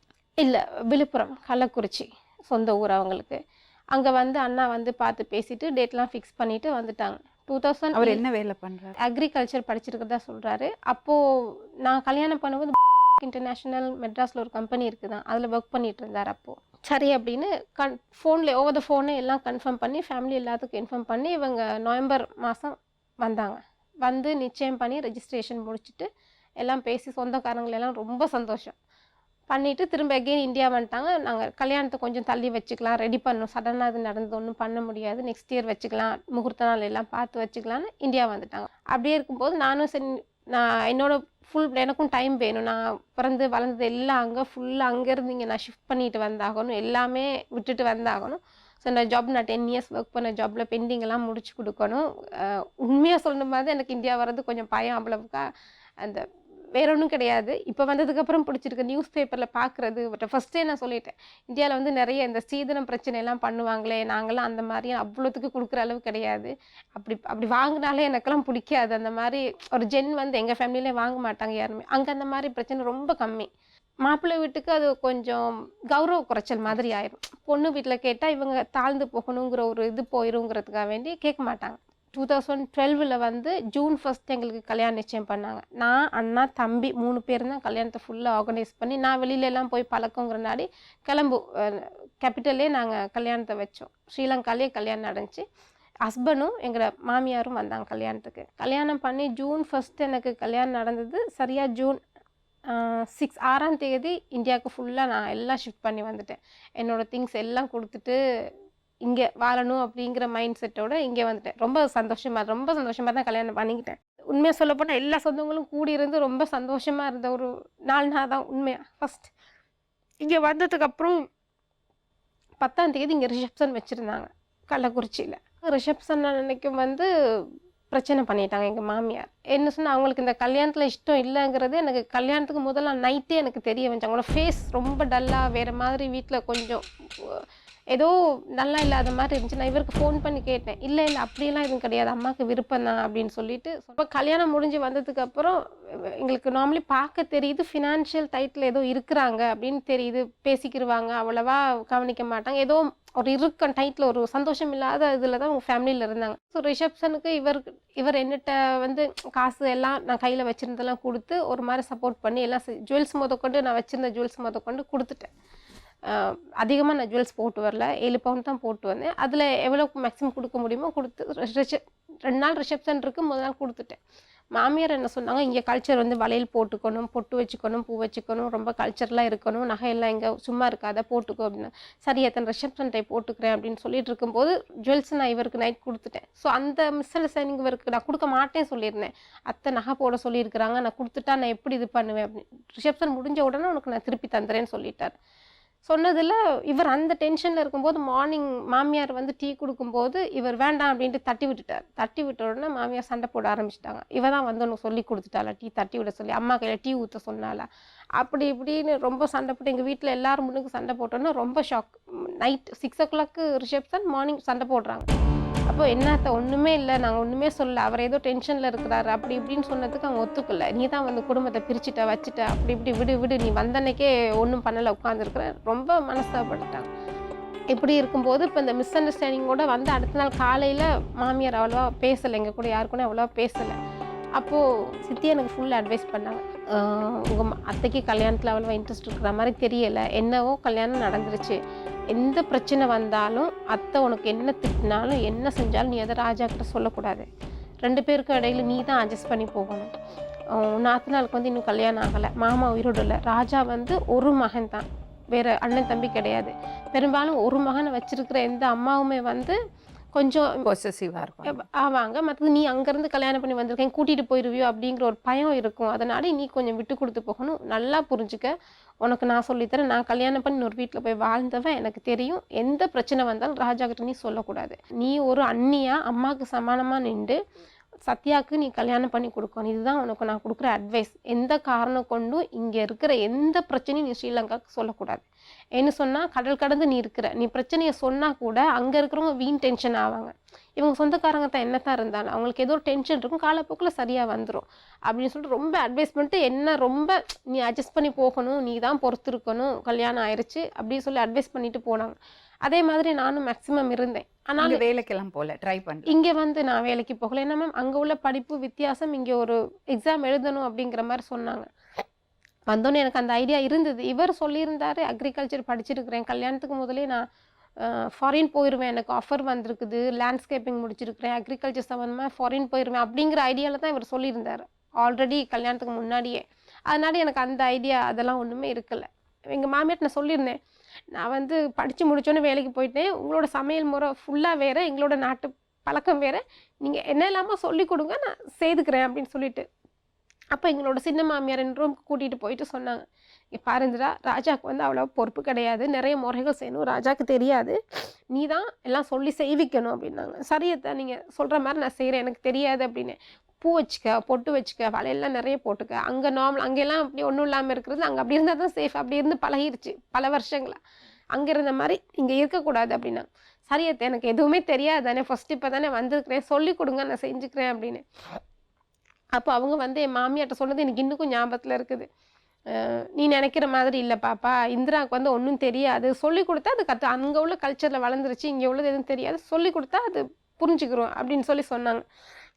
இல்லை, விழுப்புரம், கள்ளக்குறிச்சி சொந்த ஊர் அவங்களுக்கு. அங்கே வந்து அண்ணா வந்து பார்த்து பேசிட்டு டேட்லாம் ஃபிக்ஸ் பண்ணிட்டு வந்துட்டாங்க. 2000 அவர் என்ன வேலை பண்றாரு? அக்ரிகல்ச்சர் படிச்சிருக்கிறதா சொல்கிறாரு. அப்போது நான் கல்யாணம் பண்ணும்போது இன்டர்நேஷ்னல் மெட்ராஸில் ஒரு கம்பெனி இருக்குதான், அதில் ஒர்க் பண்ணிட்டு இருந்தார். அப்போது சரி அப்படின்னு ஃபோனில் ஓவர் த ஃபோனு எல்லாம் கன்ஃபார்ம் பண்ணி ஃபேமிலி எல்லாத்துக்கும் இன்ஃபார்ம் பண்ணி இவங்க நவம்பர் மாதம் வந்தாங்க. வந்து நிச்சயம் பண்ணி ரெஜிஸ்ட்ரேஷன் முடிச்சுட்டு எல்லாம் பேசி சொந்தக்காரங்களெல்லாம் ரொம்ப சந்தோஷம் பண்ணிவிட்டு திரும்ப எகெயின் இந்தியா வந்துட்டாங்க. நாங்கள் கல்யாணத்தை கொஞ்சம் தள்ளி வச்சுக்கலாம், ரெடி பண்ணணும், சடனாக அது நடந்து ஒன்றும் பண்ண முடியாது, நெக்ஸ்ட் இயர் வச்சுக்கலாம், முகூர்த்த நாள் எல்லாம் பார்த்து வச்சுக்கலான்னு இந்தியா வந்துட்டாங்க. அப்படியே இருக்கும்போது நானும் சரி, நான் என்னோட எனக்கும் டைம் வேணும், நான் பிறந்து வளர்ந்தது எல்லாம் அங்கே ஃபுல்லாக அங்கேருந்து இங்கே நான் ஷிஃப்ட் பண்ணிட்டு வந்தாகணும், எல்லாமே விட்டுட்டு வந்தாகணும். ஸோ நான் 10 இயர்ஸ் ஒர்க் பண்ண ஜாப்பில் பெண்டிங்கெல்லாம் முடிச்சு கொடுக்கணும். உண்மையாக சொல்லணும் மாதிரி எனக்கு இந்தியா வர்றது கொஞ்சம் பயம், அவ்வளவுக்கா அந்த வேற ஒன்றும் கிடையாது. இப்போ வந்ததுக்கப்புறம் பிடிச்சிருக்கு, நியூஸ் பேப்பரில் பார்க்குறது. பட் ஃபஸ்ட்டே நான் சொல்லிட்டேன், இந்தியாவில் வந்து நிறைய இந்த சீதனம் பிரச்சனை எல்லாம் பண்ணுவாங்களே, நாங்களாம் அந்த மாதிரி அவ்வளோத்துக்கு கொடுக்குற அளவு கிடையாது. அப்படி வாங்கினாலே எனக்கெல்லாம் பிடிக்காது. அந்த மாதிரி ஒரு வந்து எங்கள் ஃபேமிலியிலே வாங்க மாட்டாங்க யாருமே. அங்கே அந்த மாதிரி பிரச்சனை ரொம்ப கம்மி. மாப்பிள்ளை வீட்டுக்கு அது கொஞ்சம் கௌரவ குறைச்சல் மாதிரி ஆயிரும். பொண்ணு வீட்டில் கேட்டால் இவங்க தாழ்ந்து போகணுங்கிற ஒரு இது போயிருங்கிறதுக்காக வேண்டி கேட்க மாட்டாங்க. 2012 வந்து ஜூன் 1 எங்களுக்கு கல்யாணம் நிச்சயம் பண்ணாங்க. நான், அண்ணா, தம்பி 3 பேர் தான் கல்யாணத்தை ஃபுல்லாக ஆர்கனைஸ் பண்ணி, நான் வெளியிலலாம் போய் பழக்கங்கிறனாடி கேபிட்டல்லே நாங்கள் கல்யாணத்தை வச்சோம். ஸ்ரீலங்காலே கல்யாணம் நடந்துச்சு. ஹஸ்பண்டும் எங்களோட மாமியாரும் வந்தாங்க கல்யாணத்துக்கு. கல்யாணம் பண்ணி ஜூன் 1 எனக்கு கல்யாணம் நடந்தது. சரியாக ஜூன் 6ஆம் தேதி இந்தியாவுக்கு ஃபுல்லாக நான் எல்லாம் ஷிஃப்ட் பண்ணி வந்துட்டேன். என்னோடய திங்ஸ் எல்லாம் கொடுத்துட்டு இங்கே வாழணும் அப்படிங்கிற மைண்ட் செட்டோடு இங்கே வந்துட்டேன். ரொம்ப சந்தோஷமாக தான் கல்யாணம் பண்ணிக்கிட்டேன். உண்மையாக சொல்லப்போனால் எல்லா சொந்தங்களும் கூடி இருந்து ரொம்ப சந்தோஷமாக இருந்த ஒரு 4 நாள் தான் உண்மையாக. ஃபஸ்ட் இங்கே வந்ததுக்கப்புறம் 10ஆம் தேதி இங்கே ரிசப்ஷன் வச்சுருந்தாங்க கள்ளக்குறிச்சியில். ரிசப்ஷன் அன்னைக்கும் வந்து பிரச்சனை பண்ணிட்டாங்க எங்கள் மாமியார். என்ன சொன்னால், அவங்களுக்கு இந்த கல்யாணத்தில் இஷ்டம் இல்லைங்கிறது எனக்கு கல்யாணத்துக்கு முதல்ல நைட்டே எனக்கு தெரிய வந்துச்சு. அவங்களோட ஃபேஸ் ரொம்ப டல்லாக வேறு மாதிரி, வீட்டில் கொஞ்சம் ஏதோ நல்லா இல்லாத மாதிரி இருந்துச்சு. நான் இவருக்கு ஃபோன் பண்ணி கேட்டேன், இல்லை அப்படியெல்லாம் எதுவும் கிடையாது, அம்மாவுக்கு விருப்பம் தான் அப்படின்னு சொல்லிட்டு. இப்போ கல்யாணம் முடிஞ்சு வந்ததுக்கப்புறம் எங்களுக்கு நார்மலி பார்க்க தெரியுது, ஃபினான்ஷியல் டைட்டில் ஏதோ இருக்கிறாங்க அப்படின்னு தெரியுது. பேசிக்கிடுவாங்க, அவ்வளவா கவனிக்க மாட்டாங்க. ஏதோ ஒரு இருக்கும் டைட்டில், ஒரு சந்தோஷம் இல்லாத இதில் தான் அவங்க ஃபேமிலியில் இருந்தாங்க. ஸோ ரிசப்ஷனுக்கு இவர் என்னட்ட வந்து காசு எல்லாம் நான் கையில் வச்சுருந்தெல்லாம் கொடுத்து ஒரு மாதிரி சப்போர்ட் பண்ணி எல்லாம் ஜுவல்ஸ் முதற்கொண்டு, நான் வச்சுருந்த ஜுவல்ஸ் முதற்கொண்டு கொடுத்துட்டேன். அதிகமாக நான் ஜுவல்ஸ் போட்டு வரல, 7 பவுன் தான் போட்டு வந்தேன். அதில் எவ்வளோ மேக்ஸிமம் கொடுக்க முடியுமோ கொடுத்து 2 நாள் ரிசப்ஷன் இருக்குது, முதல் நாள் கொடுத்துட்டேன். மாமியார் என்ன சொன்னாங்க, இங்கே கல்ச்சர் வந்து வளையல் போட்டுக்கணும், பொட்டு வச்சுக்கணும், பூ வச்சுக்கணும், ரொம்ப கல்ச்சர்லாம் இருக்கணும், நகையெல்லாம் இங்கே சும்மா இருக்காத போட்டுக்கோ அப்படின்னா. சரி எத்தனை ரிசப்ஷன் டைப் போட்டுக்கிறேன் அப்படின்னு சொல்லிட்டு இருக்கும்போது ஜுவல்ஸ் நான் இவருக்கு நைட் கொடுத்துட்டேன். ஸோ அந்த மிஸ்அண்டர்ஸ்டாண்டிங் இவருக்கு நான் கொடுக்க மாட்டேன்னு சொல்லியிருந்தேன். அத்தை நகை போட சொல்லியிருக்கிறாங்க, நான் கொடுத்துட்டா நான் எப்படி இது பண்ணுவேன் அப்படின்னு. ரிசப்ஷன் முடிஞ்ச உடனே உனக்கு நான் திருப்பி தந்துறேன்னு சொல்லிட்டார். சொன்னதில் இவர் அந்த டென்ஷனில் இருக்கும்போது மார்னிங் மாமியார் வந்து டீ கொடுக்கும்போது இவர் வேண்டாம் அப்படின்ட்டு தட்டி விட்டுட்டார். தட்டி விட்ட உடனே மாமியார் சண்டை போட ஆரம்பிச்சிட்டாங்க. இவ தான் வந்து உனக்கு சொல்லி கொடுத்துட்டாளா டீ தட்டி விட சொல்லி, அம்மா கையில் டீ ஊற்ற சொன்னால, அப்படி இப்படின்னு ரொம்ப சண்டை போட்டு எங்கள் வீட்டில் எல்லோரும் முன்னுக்கு சண்டை போட்டோன்னா ரொம்ப shock. Night 6 o'clock reception, morning சண்டை போடுறாங்க. அப்போ என்னத்த ஒன்றுமே இல்லை, நாங்கள் ஒன்றுமே சொல்லலை, அவர் ஏதோ டென்ஷனில் இருக்கிறாரு அப்படி இப்படின்னு சொன்னதுக்கு அவங்க ஒத்துக்கல. நீ தான் வந்து குடும்பத்தை பிரிச்சுட்ட வச்சுட்ட, அப்படி இப்படி விடு நீ வந்தன்னைக்கே ஒன்றும் பண்ணலை உட்காந்துருக்குற, ரொம்ப மனஸ்தாபப்பட்டுட்டாங்க. இப்படி இருக்கும்போது இப்போ இந்த மிஸ் அண்டர்ஸ்டாண்டிங்கோட வந்து அடுத்த நாள் காலையில் மாமியார் அவ்வளோவா பேசலை, எங்கள் கூட யாருக்குன்னே அவ்வளோவா பேசலை. அப்போது சித்தி எனக்கு ஃபுல் அட்வைஸ் பண்ணாங்க, உங்கள் அத்தைக்கு கல்யாணத்தில் அவ்வளோவா இன்ட்ரெஸ்ட் இருக்கிற மாதிரி தெரியலை, என்னவோ கல்யாணம் நடந்துருச்சு, எந்த பிரச்சனை வந்தாலும் அத்தை உனக்கு என்ன திட்டினாலும் என்ன செஞ்சாலும் நீ அதை ராஜா கிட்ட சொல்லக்கூடாது. 2 பேருக்கும் இடையில நீ தான் அட்ஜஸ்ட் பண்ணி போகணும். நாத்தனாளுக்கு வந்து இன்னும் கல்யாணம் ஆகலை, மாமா உயிரோடு இல்லை, ராஜா வந்து ஒரு மகன் தான், வேறு அண்ணன் தம்பி கிடையாது. பெரும்பாலும் ஒரு மகனை வச்சிருக்கிற எந்த அம்மாவுமே வந்து கொஞ்சம் பொசசிவா இருப்பாங்க. ஆவாங்க. மற்றது நீ அங்கேருந்து கல்யாணம் பண்ணி வந்திருக்கேன் கூட்டிகிட்டு போயிடுவியோ அப்படிங்கிற ஒரு பயம் இருக்கும். அதனால நீ கொஞ்சம் விட்டு கொடுத்து போகணும். நல்லா புரிஞ்சுக்க. உனக்கு நான் சொல்லித்தரேன். நான் கல்யாணம் பண்ணி ஒரு வீட்டில் போய் வாழ்ந்தவன், எனக்கு தெரியும். எந்த பிரச்சனை வந்தாலும் ராஜா கிட்ட நீ சொல்லக்கூடாது. நீ ஒரு அண்ணியா அம்மாவுக்கு சமானமாக நின்று சத்யாவுக்கு நீ கல்யாணம் பண்ணி கொடுக்கணும். இதுதான் உனக்கு நான் கொடுக்குற அட்வைஸ். எந்த காரணம் கொண்டும் இங்கே இருக்கிற எந்த பிரச்சனையும் நீ ஸ்ரீலங்காவுக்கு சொல்லக்கூடாது. என்ன சொன்னால் கடல் கடந்து நீ இருக்கிற நீ பிரச்சனையை சொன்னால் கூட அங்கே இருக்கிறவங்க வீண் டென்ஷன் ஆவாங்க. இவங்க சொந்தக்காரங்க தான் என்னத்தான் இருந்தாலும் அவங்களுக்கு ஏதோ ஒரு டென்ஷன் இருக்கும், காலப்போக்கில் சரியாக வந்துடும் அப்படின்னு சொல்லிட்டு ரொம்ப அட்வைஸ் பண்ணிட்டு என்ன ரொம்ப நீ அட்ஜஸ்ட் பண்ணி போகணும், நீ தான் பொறுத்து இருக்கணும், கல்யாணம் ஆயிடுச்சு அப்படின்னு சொல்லி அட்வைஸ் பண்ணிட்டு போனாங்க. அதே மாதிரி நானும் மேக்ஸிமம் இருந்தேன். ஆனால் நீங்க வேலைக்கெல்லாம் போல ட்ரை பண்ணல. இங்கே வந்து நான் வேலைக்கு போகல. ஏன்னா மேம் அங்கே உள்ள படிப்பு வித்தியாசம், இங்கே ஒரு எக்ஸாம் எழுதணும் அப்படிங்கிற மாதிரி சொன்னாங்க. வந்தோன்னே எனக்கு அந்த ஐடியா இருந்தது. இவர் சொல்லியிருந்தாரு அக்ரிகல்ச்சர் படிச்சிருக்கிறேன், கல்யாணத்துக்கு முதலே நான் ஃபாரின் போயிடுவேன், எனக்கு ஆஃபர் வந்திருக்குது, லேண்ட்ஸ்கேப்பிங் முடிச்சிருக்கிறேன், அக்ரிகல்ச்சர் சம்மந்தமாக ஃபாரின் போயிடுவேன் அப்படிங்கிற ஐடியாவில் தான் இவர் சொல்லியிருந்தார் ஆல்ரெடி கல்யாணத்துக்கு முன்னாடியே. அதனால எனக்கு அந்த ஐடியா அதெல்லாம் ஒன்றுமே இருக்கலை. எங்கள் மாமியார்ட்ட நான் சொல்லியிருந்தேன், நான் வந்து படித்து முடிச்சோன்னே வேலைக்கு போயிட்டேன், உங்களோட சமையல் முறை ஃபுல்லாக வேறு, எங்களோட நாட்டு பழக்கம் வேறு, நீங்கள் என்ன இல்லாமல் சொல்லிக் கொடுங்க, நான் செய்துக்கிறேன் அப்படின்னு சொல்லிட்டு. அப்போ எங்களோட சின்ன மாமியார் என் ரூமுக்கு கூட்டிகிட்டு போயிட்டு சொன்னாங்க, இங்கே பாருந்துடா, ராஜாவுக்கு வந்து அவ்வளோ பொறுப்பு கிடையாது, நிறைய முறைகள் செய்யணும், ராஜாவுக்கு தெரியாது, நீ தான் எல்லாம் சொல்லி செய்விக்கணும் அப்படின்னாங்க. சரியத்தான் நீங்கள் சொல்கிற மாதிரி நான் செய்கிறேன், எனக்கு தெரியாது அப்படின்னு. பூ வச்சுக்க, பொட்டு வச்சுக்க, வலையெல்லாம் நிறைய போட்டுக்க, அங்கே நார்மல் அங்கெல்லாம் அப்படி ஒன்றும் இல்லாமல் இருக்கிறது, அங்கே அப்படி இருந்தால் தான் சேஃப், அப்படி இருந்து பழகிருச்சு பல வருஷங்களா, அங்கே இருந்த மாதிரி இங்கே இருக்கக்கூடாது அப்படின்னா. சரியத்தை எனக்கு எதுவுமே தெரியாது தானே, ஃபஸ்ட்டு இப்போ தானே வந்திருக்கிறேன், சொல்லி கொடுங்க, நான் செஞ்சுக்கிறேன் அப்படின்னு. அப்போ அவங்க வந்து என் மாமியார்ட்ட சொன்னது எனக்கு இன்னும் ஞாபகத்தில் இருக்குது. நீ நினைக்கிற மாதிரி இல்லை பாப்பா, இந்திராவுக்கு வந்து ஒன்றும் தெரியாது, சொல்லி கொடுத்தா அது அங்கே உள்ள கல்ச்சரில் வளர்ந்துருச்சு, இங்கே உள்ளது எதுவும் தெரியாது, சொல்லி கொடுத்தா அது புரிஞ்சுக்கிறோம் அப்படின்னு சொல்லி சொன்னாங்க.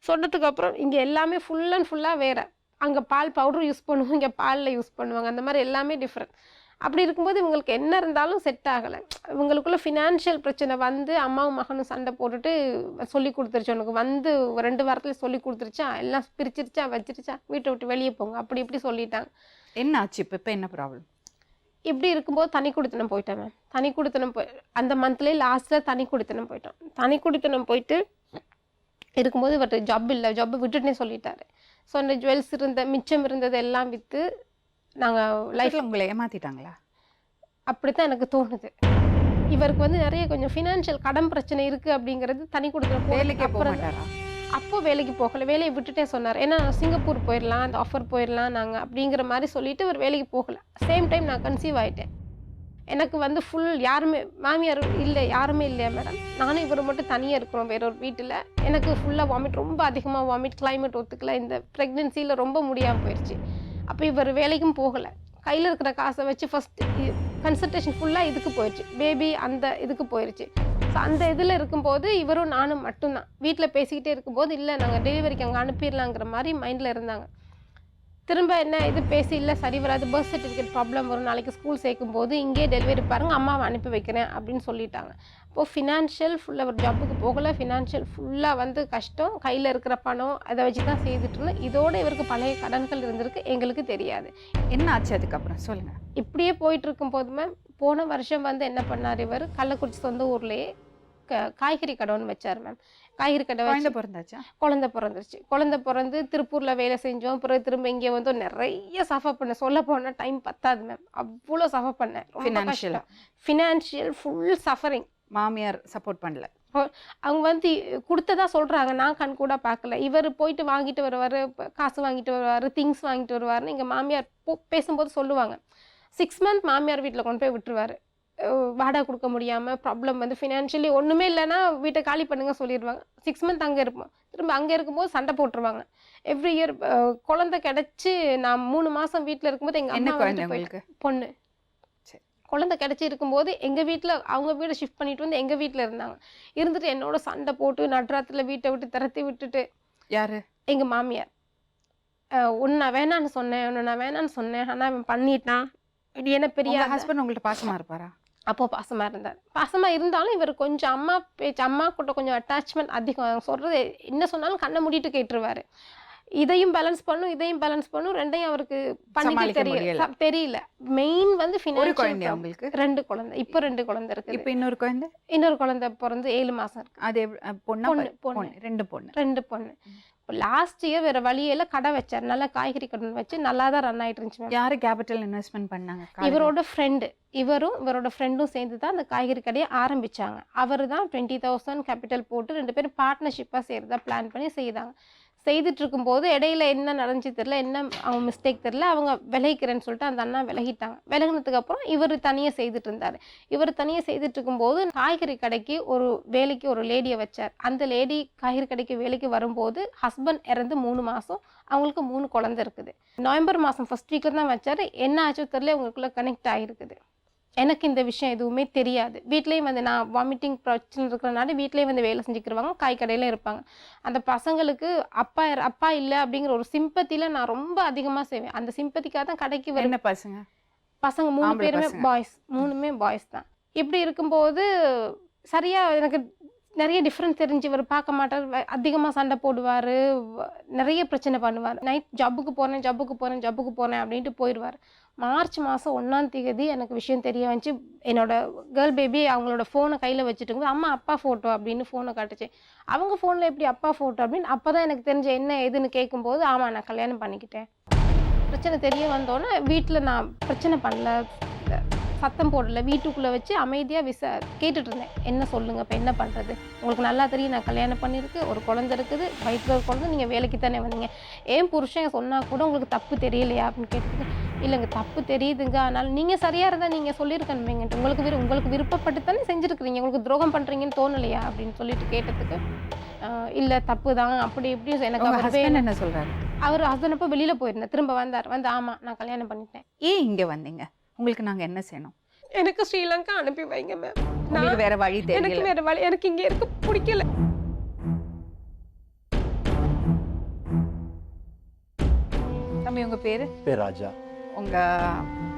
சொன்னதுக்கப்புறம் இங்கே எல்லாமே ஃபுல் அண்ட் ஃபுல்லாக வேறு. அங்கே பால் பவுடர் யூஸ் பண்ணுவோம், இங்கே பாலில் யூஸ் பண்ணுவாங்க, அந்த மாதிரி எல்லாமே டிஃப்ரெண்ட். அப்படி இருக்கும்போது இவங்களுக்கு என்ன இருந்தாலும் செட் ஆகலை. இவங்களுக்குள்ள ஃபினான்ஷியல் பிரச்சனை வந்து அம்மாவும் மகனும் சண்டை போட்டுட்டு சொல்லி கொடுத்துருச்சு, உனக்கு வந்து 2 வாரத்தில் சொல்லி கொடுத்துருச்சா, எல்லாம் பிரிச்சிருச்சா வச்சிருச்சா, வீட்டை விட்டு வெளியே போங்க அப்படி இப்படி சொல்லிட்டாங்க. என்ன ஆச்சு இப்போ என்ன ப்ராப்ளம்? இப்படி இருக்கும்போது தனி குடித்தனம் போயிட்டேன் மேம். தனி குடித்தனம் அந்த மந்த்லேயே லாஸ்ட்டில் தனி குடித்தனம் போயிட்டோம். தனி குடித்தனம் போயிட்டு இருக்கும்போது இவர் ஜாப் இல்லை, ஜாப்பை விட்டுட்டுனே சொல்லிட்டாரு. ஸோ அந்த ஜுவல்ஸ் மிச்சம் இருந்தது எல்லாம் விற்று நாங்கள் லைஃப்பில் உங்களை ஏமாத்திட்டாங்களா? அப்படித்தான் எனக்கு தோணுது. இவருக்கு வந்து நிறைய கொஞ்சம் ஃபினான்ஷியல் கடன் பிரச்சனை இருக்குது அப்படிங்கிறது தனி குடித்தனம் வேலைக்கே போக மாட்டாரா? அப்போ வேலைக்கு போகலை, வேலையை விட்டுட்டே சொன்னார். ஏன்னா சிங்கப்பூர் போயிடலாம், அந்த ஆஃபர் போயிடலாம் நாங்கள் அப்படிங்கிற மாதிரி சொல்லிட்டு இவர் வேலைக்கு போகலை. சேம் டைம் நான் கன்சீவ் ஆகிட்டேன். எனக்கு வந்து ஃபுல் யாருமே மாமியார் இல்லை, யாருமே இல்லையா மேடம், நானும் இவர் மட்டும் தனியாக இருக்கிறோம் வேற ஒரு வீட்டில். எனக்கு ஃபுல்லாக வாமிட், ரொம்ப அதிகமாக வாமிட், கிளைமேட் ஒத்துக்கல, இந்த ப்ரெக்னென்சியில் ரொம்ப முடியாமல் போயிடுச்சு. அப்போ இவர் வேலைக்கும் போகலை, கையில் இருக்கிற காசை வச்சு ஃபஸ்ட்டு கன்சல்டேஷன் ஃபுல்லாக இதுக்கு போயிடுச்சு, பேபி அந்த இதுக்கு போயிடுச்சு. ஸோ அந்த இதில் இருக்கும்போது இவரும் நானும் மட்டும்தான் வீட்டில் பேசிக்கிட்டே இருக்கும்போது, இல்லை நாங்கள் டெலிவரிக்கு அங்கே அனுப்பிடலாங்கிற மாதிரி மைண்டில் இருந்தாங்க. திரும்ப என்ன இது பேசி, இல்லை சரி வராது, பர்த் சர்டிஃபிகேட் ப்ராப்ளம் வரும், நாளைக்கு ஸ்கூல் சேர்க்கும்போது இங்கே டெலிவரி பாருங்கள், அம்மாவை அனுப்பி வைக்கிறேன் அப்படின்னு சொல்லிட்டாங்க. அப்போது ஃபினான்ஷியல் ஃபுல்லாக ஒரு ஜாப்புக்கு போகலை, ஃபினான்ஷியல் ஃபுல்லாக வந்து கஷ்டம், கையில் இருக்கிற பணம் அதை வச்சு தான் செய்துட்டு இருந்தோம். இதோடு இவருக்கு பழைய கடன்கள் இருந்திருக்கு, எங்களுக்கு தெரியாது. என்ன ஆச்சு அதுக்கப்புறம் சொல்லுங்கள். இப்படியே போயிட்டு இருக்கும்போது மேம் போன வருஷம் வந்து என்ன பண்ணார், இவர் கள்ளக்குறிச்சி சொந்த ஊர்லேயே காய்கறி கடை ஒன்று வச்சார் மேம். காய்கறி கடை குழந்தை பிறந்தாச்சா? குழந்தை பிறந்துருச்சு. குழந்தை பிறந்து திருப்பூரில் வேலை செஞ்சோம். பிறகு திரும்ப இங்கே வந்து நிறைய சஃபர் பண்ணேன், சொல்ல போனால் டைம் பத்தாது மேம், அவ்வளோ சஃபர் பண்ணேன். Financial full suffering. மாமியார் சப்போர்ட் பண்ணல. அவங்க வந்து கொடுத்ததா சொல்கிறாங்க, நான் கண் கூட பார்க்கல. இவர் போயிட்டு வாங்கிட்டு வருவார், காசு வாங்கிட்டு வருவார், திங்ஸ் வாங்கிட்டு வருவார்னு எங்கள் மாமியார் பேசும்போது சொல்லுவாங்க. 6 மந்த் மாமியார் வீட்டில் கொண்டு போய் விட்டுருவார். வாடகை கொடுக்க முடியாமல் ப்ராப்ளம் வந்து ஃபினான்ஷியலி ஒன்றுமே இல்லைன்னா வீட்டை காலி பண்ணுங்க சொல்லிடுவாங்க. 6 மந்த் அங்கே இருப்போம். திரும்ப அங்கே இருக்கும்போது சண்டை போட்டுருவாங்க. எவ்ரி இயர் குழந்தை கிடச்சி நான் 3 மாதம் வீட்டில் இருக்கும்போது எங்கள் அம்மா வந்து பொண்ணு குழந்தை கிடச்சி இருக்கும்போது எங்கள் வீட்டில் அவங்க வீடை ஷிஃப்ட் பண்ணிட்டு வந்து எங்கள் வீட்டில் இருந்தாங்க. இருந்துட்டு என்னோட சண்டை போட்டு நடுராத்தில் வீட்டை விட்டு திரத்தி விட்டுட்டு. யார்? எங்கள் மாமியார். ஒன்று நான் வேணான்னு சொன்னேன், ஆனால் அவன் பண்ணிட்டான். இது என்ன பெரிய ஹஸ்பண்ட் உங்கள்கிட்ட பாசமாக இருப்பாரா? அப்போது பாசமாக இருந்தார். பாசமாக இருந்தாலும் இவர் கொஞ்சம் அம்மா கிட்ட கொஞ்சம் அட்டாச்மெண்ட் அதிகம். சொல்கிறது என்ன சொன்னாலும் கண்ணை மூடிட்டு கேட்டுருவார். இதையும் பேலன்ஸ் பண்ணும் இதையும் பேலன்ஸ் பண்ணும், ரெண்டையும் அவருக்கு பண்ணிக்க தெரியல. மெயின் வந்து ஒரு குழந்தை உங்களுக்கு? 2 குழந்தை. இப்போ 2 குழந்தை இருக்கு. இப்போ இன்னொரு குழந்தை பிறந்து 7 மாசம் இருக்கு. அது பொண்ணு? 2 பொண்ணு. லாஸ்ட் இயர் வேற வழியில கடை வச்சார், நல்லா காய்கறி கடை வச்சு நல்லா தான் ரன் ஆயிட்டு இருந்துச்சு. யாரு கேபிட்டல் இன்வெஸ்ட்மெண்ட் பண்ணாங்க? இவரோட ஃப்ரெண்டு, இவரோட ஃப்ரெண்டும் சேர்ந்து தான் அந்த காய்கறி கடையை ஆரம்பிச்சாங்க. அவர் தான் 20,000 கேபிட்டல் போட்டு 2 பேரும் பார்ட்னர்ஷிப்பாக செய்யறதா பிளான் பண்ணி செய்தாங்க. செய்துட்டு இருக்கும்போது இடையில என்ன நடந்துச்சு தெரியல, என்ன அவங்க மிஸ்டேக் தெரியல, அவங்க விலகிக்கிறேன்னு சொல்லிட்டு அந்த அண்ணா விலகிட்டாங்க. விலகினதுக்கு அப்புறம் இவர் தனியாக செய்துட்டு இருந்தார். இவர் தனியாக செய்துட்டு இருக்கும்போது காய்கறி கடைக்கு ஒரு வேலைக்கு ஒரு லேடியை வச்சார். அந்த லேடி காய்கறி கடைக்கு வேலைக்கு வரும்போது ஹஸ்பண்ட் இறந்து 3 மாதம், அவங்களுக்கு 3 குழந்தை இருக்குது. நவம்பர் மாதம் ஃபர்ஸ்ட் வீக்கில் தான் வச்சார். என்ன ஆச்சோ தெரியல, உங்களுக்குள்ள கனெக்ட் ஆகிருக்குது. எனக்கு இந்த விஷயம் எதுவுமே தெரியாது. வீட்லேயும் வந்து நான் வாமிட்டிங் பிரச்சனை இருக்கிறனால வீட்லேயும் வந்து வேலை செஞ்சுக்கிடுவாங்க, காய் கடையில் இருப்பாங்க. அந்த பசங்களுக்கு அப்பா இல்லை அப்படிங்கிற ஒரு சிம்பத்தியில் நான் ரொம்ப அதிகமாக செய்வேன். அந்த சிம்பத்திக்காக தான் கடைக்கு வர. என்ன பசங்க? 3 பேருமே பாய்ஸ், 3மே பாய்ஸ் தான். இப்படி இருக்கும்போது சரியாக எனக்கு நிறைய டிஃப்ரென்ஸ் தெரிஞ்சு, இவர் பார்க்க மாட்டார், அதிகமாக சண்டை போடுவார், நிறைய பிரச்சனை பண்ணுவார். நைட் ஜப்புக்கு போகிறேன் அப்படின்ட்டு போயிடுவார். மார்ச் மாதம் 1ஆம் தேதி எனக்கு விஷயம் தெரிய வந்துச்சு. என்னோட கேர்ள் பேபி அவங்களோட ஃபோனை கையில் வச்சுட்டு அம்மா அப்பா ஃபோட்டோ அப்படின்னு ஃபோனை காட்டுச்சு. அவங்க ஃபோனில் எப்படி அப்பா ஃபோட்டோ அப்படின்னு அப்போ தான் எனக்கு தெரிஞ்ச என்ன ஏதுன்னு கேட்கும்போது, ஆமாம் நான் கல்யாணம் பண்ணிக்கிட்டேன். பிரச்சனை தெரிய வந்தோன்னே வீட்டில் நான் பிரச்சனை பண்ணல, சத்தம் போடல, வீட்டுக்குள்ளே வச்சு அமைதியாக கேட்டுட்டு இருந்தேன். என்ன சொல்லுங்கள், இப்போ என்ன பண்ணுறது, உங்களுக்கு நல்லா தெரியும் நான் கல்யாணம் பண்ணியிருக்கு, ஒரு குழந்தை இருக்குது, வயிற்றுல ஒரு குழந்தை, நீங்கள் வேலைக்கு தானே வந்தீங்க, ஏன் புருஷன் சொன்னால் கூட உங்களுக்கு தப்பு தெரியலையா அப்படின்னு கேட்டதுக்கு, இல்லைங்க தப்பு தெரியுதுங்க, அதனால் நீங்கள் சரியாக இருந்தால் நீங்கள் சொல்லியிருக்கணுமேங்கன்ட்டு, உங்களுக்கு விருப்பப்பட்டு தானே செஞ்சுருக்குறீங்க, உங்களுக்கு துரோகம் பண்ணுறீங்கன்னு தோணலையா அப்படின்னு சொல்லிட்டு கேட்டதுக்கு, இல்லை தப்பு தான் அப்படி இப்படி எனக்கு அவர் என்ன சொல்கிறாரு. அவர் ஹஸ்பண்ட் அப்போ வெளியில் போயிருந்தேன், திரும்ப வந்தார். ஆமாம் நான் கல்யாணம் பண்ணிட்டேன். ஏன் இங்கே வந்தீங்க? உங்களுக்கு நாங்கள் என்ன செய்யணும்? எனக்கு ஸ்ரீலங்கா அனுப்பி வைங்க மேம். நான் வேற வழி தெரியல. எனக்கு வேற வழி, எனக்கு இங்கே இருக்க பிடிக்கல. தம்பி உங்க பேரு? பேர் ராஜா. உங்க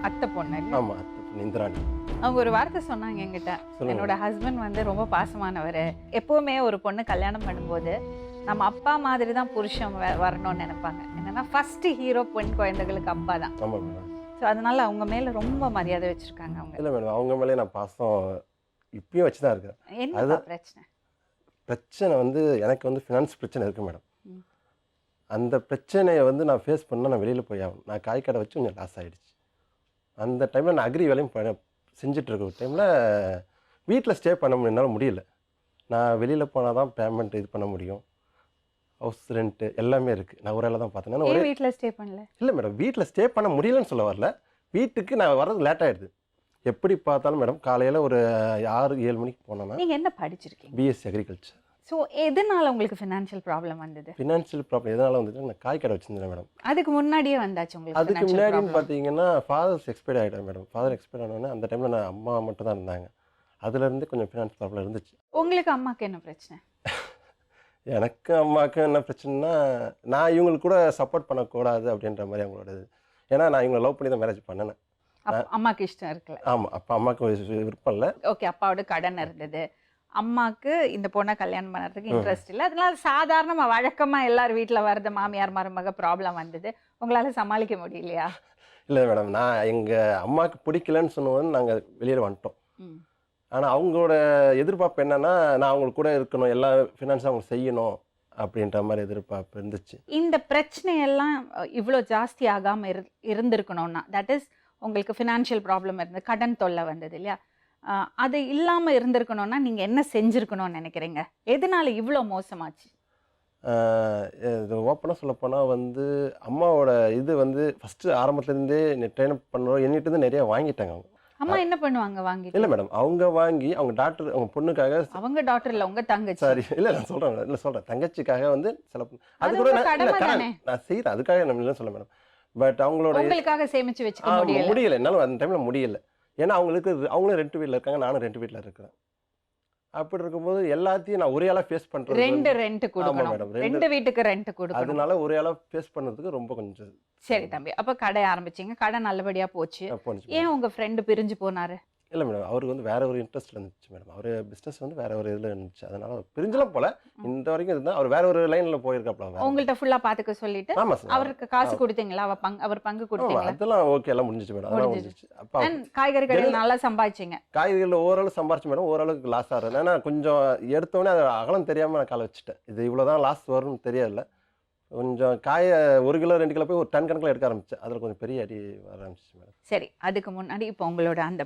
அத்தை பொண்ணு? ஆமா, அத்தை பொண்ணு இந்திராணி. அவங்க ஒரு வார்த்தை சொன்னாங்க என்கிட்ட, என்னோட ஹஸ்பண்ட் வந்து ரொம்ப பாசமானவர், எப்பவுமே ஒரு பொண்ணு கல்யாணம் பண்ணும்போது நம்ம அப்பா மாதிரி தான் புருஷன் வரணும்னு நினைப்பாங்க. என்னன்னா ஃபர்ஸ்ட் ஹீரோ பெண் குழந்தைகளுக்கு அப்பா தான். ஆமா மேடம். ஸோ அதனால அவங்க மேல ரொம்ப மரியாதை வச்சிருக்காங்க அவங்க. இல்லை மேடம், அவங்க மேலே நான் பாசம் இப்பயும் வச்சு தான் இருக்கேன். என்ன பிரச்சனை வந்து எனக்கு வந்து ஃபினான்ஸ் பிரச்சனை இருக்குது மேடம். அந்த பிரச்சனையை வந்து நான் ஃபேஸ் பண்ணால் நான் வெளியில் போய் ஆகணும். நான் காய் கடை வச்சு கொஞ்சம் லாஸ் ஆகிடுச்சு. அந்த டைமில் நான் அக்ரி வேலையும் செஞ்சுட்டு இருக்க டைமில் வீட்டில் ஸ்டே பண்ண என்னால் முடியல. நான் வெளியில் போனால் தான் பேமெண்ட் இது பண்ண முடியும். ஹவுஸ் ரெண்ட்டு எல்லாமே இருக்குது. நான் ஒரு வேலை தான் பார்த்தேன். ஒரே வீட்டில் ஸ்டே பண்ணல. இல்லை மேடம், வீட்டில் ஸ்டே பண்ண முடியலன்னு சொல்ல வரல, வீட்டுக்கு நான் வர்றது லேட் ஆகிடுது. எப்படி பார்த்தாலும் மேடம் காலையில் ஒரு 6-7 மணிக்கு போனோன்னா. நீங்கள் என்ன படிச்சிருக்கீங்க? BSc agriculture. ஸோ எதனால உங்களுக்கு ஃபினான்ஷியல் ப்ராப்ளம் வந்தது? ஃபினான்ஷியல் ப்ராப்ளம் எதனால வந்தது, நான் காய் கடை வச்சுருந்தேன் மேடம். அதுக்கு முன்னாடியே வந்தாச்சு உங்களுக்கு? அதுக்கு முன்னாடின்னு பார்த்தீங்கன்னா ஃபாதர்ஸ் எக்ஸ்பைர்ட் ஆகிட்டேன் மேடம். ஃபாதர் எக்ஸ்பைர்ட் ஆனோடனே அந்த டைமில் நான் அம்மா மட்டும் தான் இருந்தாங்க. அதுலேருந்து கொஞ்சம் ஃபினான்ஸ் ப்ராப்ளம் இருந்துச்சு. உங்களுக்கு அம்மாவுக்கு என்ன பிரச்சனை? எனக்கு அம்மாவுக்கு என்ன பிரச்சனைனா, நான் இவங்களுக்கு கூட சப்போர்ட் பண்ணக்கூடாது அப்படின்ற மாதிரி அவங்களோட இது. ஏன்னா நான் இவங்களை லவ் பண்ணி தான் மேரேஜ் பண்ணினேன். அம்மாவுக்கு இஷ்டம் இருக்குல்ல? ஆமாம், அப்போ அம்மாவுக்கு விருப்பம் இல்லை. ஓகே, அப்பாவோட கடன் இருந்தது, அம்மாவுக்கு இந்த பொண்ணை கல்யாணம் பண்ணுறதுக்கு இன்ட்ரெஸ்ட் இல்லை. அதனால சாதாரணமாக வழக்கமாக எல்லார் வீட்டில் வர்றது மாமியார் மருமக ப்ராப்ளம் வந்தது. உங்களால் சமாளிக்க முடியலையா? இல்லை மேடம், நான் எங்கள் அம்மாவுக்கு பிடிக்கலன்னு சொன்னோன்னு நாங்கள் வெளியில் வந்துட்டோம். ஆனால் அவங்களோட எதிர்பார்ப்பு என்னன்னா, நான் அவங்களுக்கு கூட இருக்கணும், எல்லா ஃபினான்ஸும் அவங்க செய்யணும் அப்படின்ற மாதிரி எதிர்பார்ப்பு இருந்துச்சு. இந்த பிரச்சனையெல்லாம் இவ்வளோ ஜாஸ்தி ஆகாமல் இருந்திருக்கணும்னா, தட் இஸ் உங்களுக்கு ஃபினான்ஷியல் ப்ராப்ளம் இருந்தது, கடன் தொல்லை வந்தது இல்லையா, அது இல்லாமல் இருந்திருக்கணும்னா நீங்கள் என்ன செஞ்சுருக்கணும்னு நினைக்கிறீங்க? எதனால இவ்வளோ மோசமாச்சு? இது ஓப்பனாக சொல்லப்போனால் வந்து அம்மாவோட இது வந்து ஃபஸ்ட்டு ஆரம்பத்துலேருந்தே ட்ரெயின் அப் பண்ணுறோம் என்கிட்ட நிறையா வாங்கிட்டாங்க அவங்க. அம்மா என்ன பண்ணுவாங்க வாங்கி? இல்லை மேடம், அவங்க வாங்கி அவங்க டாக்டர் அவங்க பொண்ணுக்காக. அவங்க டாக்டர் இல்லை, உங்க தங்கச்சி. சாரி, இல்லை நான் சொல்கிறேன், இல்லை சொல்கிறேன், தங்கச்சிக்காக வந்து சில அது கூட நான் செய்கிறேன், அதுக்காக நம்ம இல்லை சொல்ல மேடம். பட் அவங்களோட உங்களுக்காக சேமிச்சு வச்சுக்க முடியல, என்னால் அந்த டைமில் முடியல. ஏன்னா அவங்களும் ரெண்ட் வீட்டில் இருக்காங்க, நானும் ரெண்ட் வீட்டில் இருக்கிறேன். அப்படி இருக்கும்போது எல்லாத்தையும் நான் ஒரே ஆளாக ஃபேஸ் பண்ணுறது. ரெண்ட் கொடுக்கணும் மேடம், 2 வீட்டுக்கு ரெண்ட் கொடுக்கணும். அதனால ஒரே ஆளாக ஃபேஸ் பண்ணுறதுக்கு ரொம்ப கொஞ்சம். சரி தம்பி, அப்போ கடை ஆரம்பிச்சிங்க, கடை நல்லபடியாக போச்சு. ஏன் உங்கள் ஃப்ரெண்டு பிரிஞ்சு போனாரு? இல்லை மேடம் அவருக்கு வந்து வேற ஒரு இன்ட்ரெஸ்ட் இருந்துச்சு மேடம். அவர் பிஸ்னஸ் வந்து வேற ஒரு இதில் இருந்துச்சு. அதனால பிரிஞ்செல்லாம் போல இந்த வரைக்கும் இருந்தால் அவர் வேற ஒரு லைனில் போயிருக்காப்ல. உங்கள்கிட்ட ஃபுல்லா பாத்துக்க சொல்லிட்டு ஆமாம் சார். அவருக்கு காசு கொடுத்தீங்களா? அவர் பங்கு ஆமாம் கொடுத்தீங்களா? அதெல்லாம் ஓகே, எல்லாம் முடிஞ்சிச்சு மேடம். அதெல்லாம் முடிஞ்சிச்சு. அப்போ அண்ட் காய்கறி கடையில் நல்லா சம்பாதிச்சிங்க. காய்கறிகளில் ஓரளவு சம்பாரிச்சு மேடம், ஓரளவுக்கு லாஸ் ஆகிறது. ஏன்னா கொஞ்சம் எடுத்தோடனே அது அகலம் தெரியாமல் நான் காலை வச்சுட்டேன். இது இவ்வளோ தான் லாஸ் வரும்னு தெரியல. கொஞ்சம் காயை 1 கிலோ 2 கிலோ போய் ஒரு டன் கணக்கில் எடுக்க ஆரம்பிச்சேன். அதில் கொஞ்சம் பெரிய அடி வர ஆரம்பிச்சிச்சு மேடம். சரி, அதுக்கு முன்னாடி இப்போ உங்களோட அந்த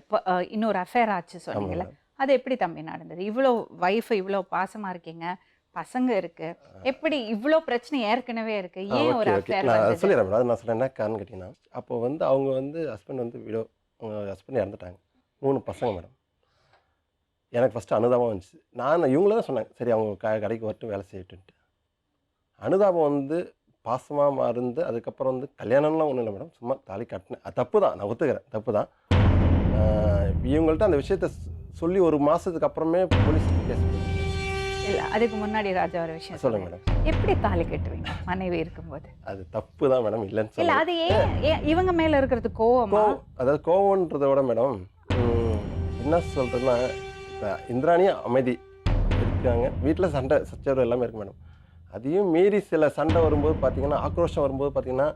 இன்னொரு அஃபேர் ஆச்சு ஆமாம் சொன்னீங்கல்ல, மேடம். அது எப்படி தம்பி நடந்தது? இவ்வளோ ஒய்ஃப் இவ்வளோ பாசமா இருக்கீங்க, பசங்க இருக்கு, எப்படி இவ்வளோ பிரச்சனை ஏற்கனவே இருக்கு, ஏன் ஒரு ஓகே அஃபேர் நான் வந்தது? சொல்லிடுறேன் மேடம். அது நான் சொல்கிறேன் என்ன காரணம் கேட்டிங்கன்னா, அப்போ வந்து அவங்க வந்து ஹஸ்பண்ட் வந்து அவங்க ஹஸ்பண்ட் இறந்துட்டாங்க. 3 பசங்க மேடம். எனக்கு ஃபஸ்ட்டு அனுதாபம் வந்துச்சு. நான் இவங்கள தான் சொன்னாங்க, சரி அவங்க கடைக்கு வரட்டும் வேலை செய்யட்டுன்ட்டு. அனுதாபம் வந்து பாசமாக இருந்து அதுக்கப்புறம் வந்து கல்யாணம்லாம் ஒன்றும் இல்லை மேடம். சும்மா தாலி கட்டினேன். அது தப்பு தான், நான் ஒத்துக்கிறேன், தப்பு தான். இவங்கள்ட்ட அந்த விஷயத்த சொல்லி 1 மாதத்துக்கு அப்புறமே போலீஸ் கேஸ். இல்ல, அதுக்கு முன்னாடி ராஜா ஒரு விஷயம் சொல்லுங்க சொல்லுங்க. மேடம். எப்படி தாலி கட்டுவீங்க மனைவி இருக்கும்போது? அது தப்பு தான் மேடம், இல்லைன்னு இல்ல, சொல்ல. அது ஏன் இவங்க மேல இருக்கிறது கோவமா? அதாவது கோவன்றதை விட மேடம் என்ன சொல்கிறதுன்னா, இப்போ இந்திராணியும் அமைதி இருக்காங்க, வீட்டில் சண்டை சச்சரவு எல்லாமே இருக்குது மேடம். அதையும் மீறி சில சண்டை வரும்போது பார்த்தீங்கன்னா, ஆக்ரோஷம் வரும்போது பார்த்தீங்கன்னா,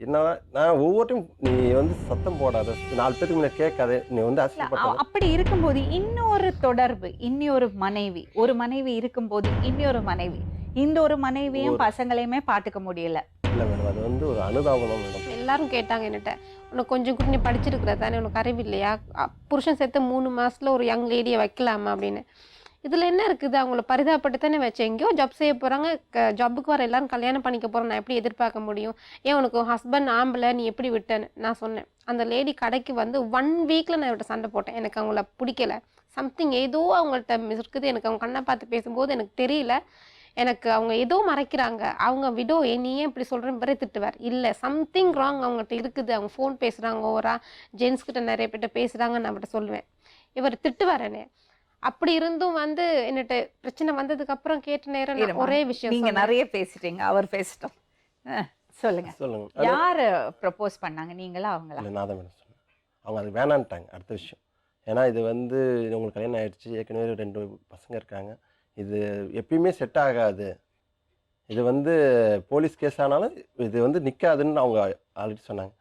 என்னன்னா நான் ஒவ்வொரு டைம் நீ வந்து சத்தம் போடாத, 4 பேருக்கு முன்னாடி கேட்காத, நீ வந்து இல்ல, அசிங்கப்பட்ட. அப்படி இருக்கும்போது இன்னொரு தொடர்பு, இன்னொரு மனைவி, ஒரு மனைவி இருக்கும்போது இன்னொரு மனைவி, இந்த ஒரு மனைவியும் பசங்களையுமே பாத்துக்க முடியல. இல்லை மேடம், அது வந்து ஒரு அனுதாபம் தான் மேடம். எல்லாரும் கேட்டாங்க என்கிட்ட, உனக்கு கொஞ்சம் கூட நீ படிச்சிருக்கிற தானே, உனக்கு அறிவு இல்லையா, புருஷன் சேர்த்து 3 மாசத்துல ஒரு யங் லேடியை வைக்கலாமா அப்படின்னு. இதில் என்ன இருக்குது, அவங்கள பரிதாபப்பட்டு தானே வச்சேன். எங்கேயோ ஜாப் செய்ய போகிறாங்க, ஜாப்புக்கு வர எல்லாரும் கல்யாணம் பண்ணிக்க போகிறோம், நான் எப்படி எதிர்பார்க்க முடியும்? ஏன் உனக்கு ஹஸ்பண்ட் ஆம்பளை, நீ எப்படி விட்டேன்னு நான் சொன்னேன். அந்த லேடி கடைக்கு வந்து 1 வீக்கில் நான் இவட்ட சண்டை போட்டேன். எனக்கு அவங்கள பிடிக்கல, சம்திங் ஏதோ அவங்கள்ட்ட இருக்குது. எனக்கு அவங்க கண்ணை பார்த்து பேசும்போது எனக்கு தெரியல, எனக்கு அவங்க ஏதோ மறைக்கிறாங்க. அவங்க விடோ நீ ஏன் இப்படி சொல்கிறேன்னு பிறகு திட்டுவார். இல்லை, சம்திங் ராங் அவங்கள்ட்ட இருக்குது, அவங்க ஃபோன் பேசுகிறாங்க, ஓவரா ஜென்ஸ்கிட்ட நிறைய பேர்ட்ட பேசுகிறாங்கன்னு நான் அவர்கிட்ட சொல்லுவேன். இவர் திட்டுவார் என்னை. அப்படி இருந்தும் வந்து என்னட்ட பிரச்சனை வந்ததுக்கு அப்புறம் கேட்ட நேரம் நான் இருமா, ஒரே விஷயம் நீங்க சொன்னேன். நிறைய பேசிட்டீங்க, அவர் பேசிட்டோம். சொல்லுங்க, சொல்லுங்க. யாரு ப்ரப்போஸ் பண்ணாங்க, நீங்களா அவங்களா? இல்லை, நான் தான் மேடம் சொன்னேன். அவங்க அது வேணான்ட்டாங்க. அடுத்த விஷயம், ஏன்னா இது வந்து உங்களுக்கு கல்யாணம் ஆயிடுச்சு, ஏற்கனவே 2 பசங்க இருக்காங்க, இது எப்பயுமே செட் ஆகாது, இது வந்து போலீஸ் கேஸ் ஆனாலும் இது வந்து நிற்காதுன்னு அவங்க ஆல்ரெடி சொன்னாங்க.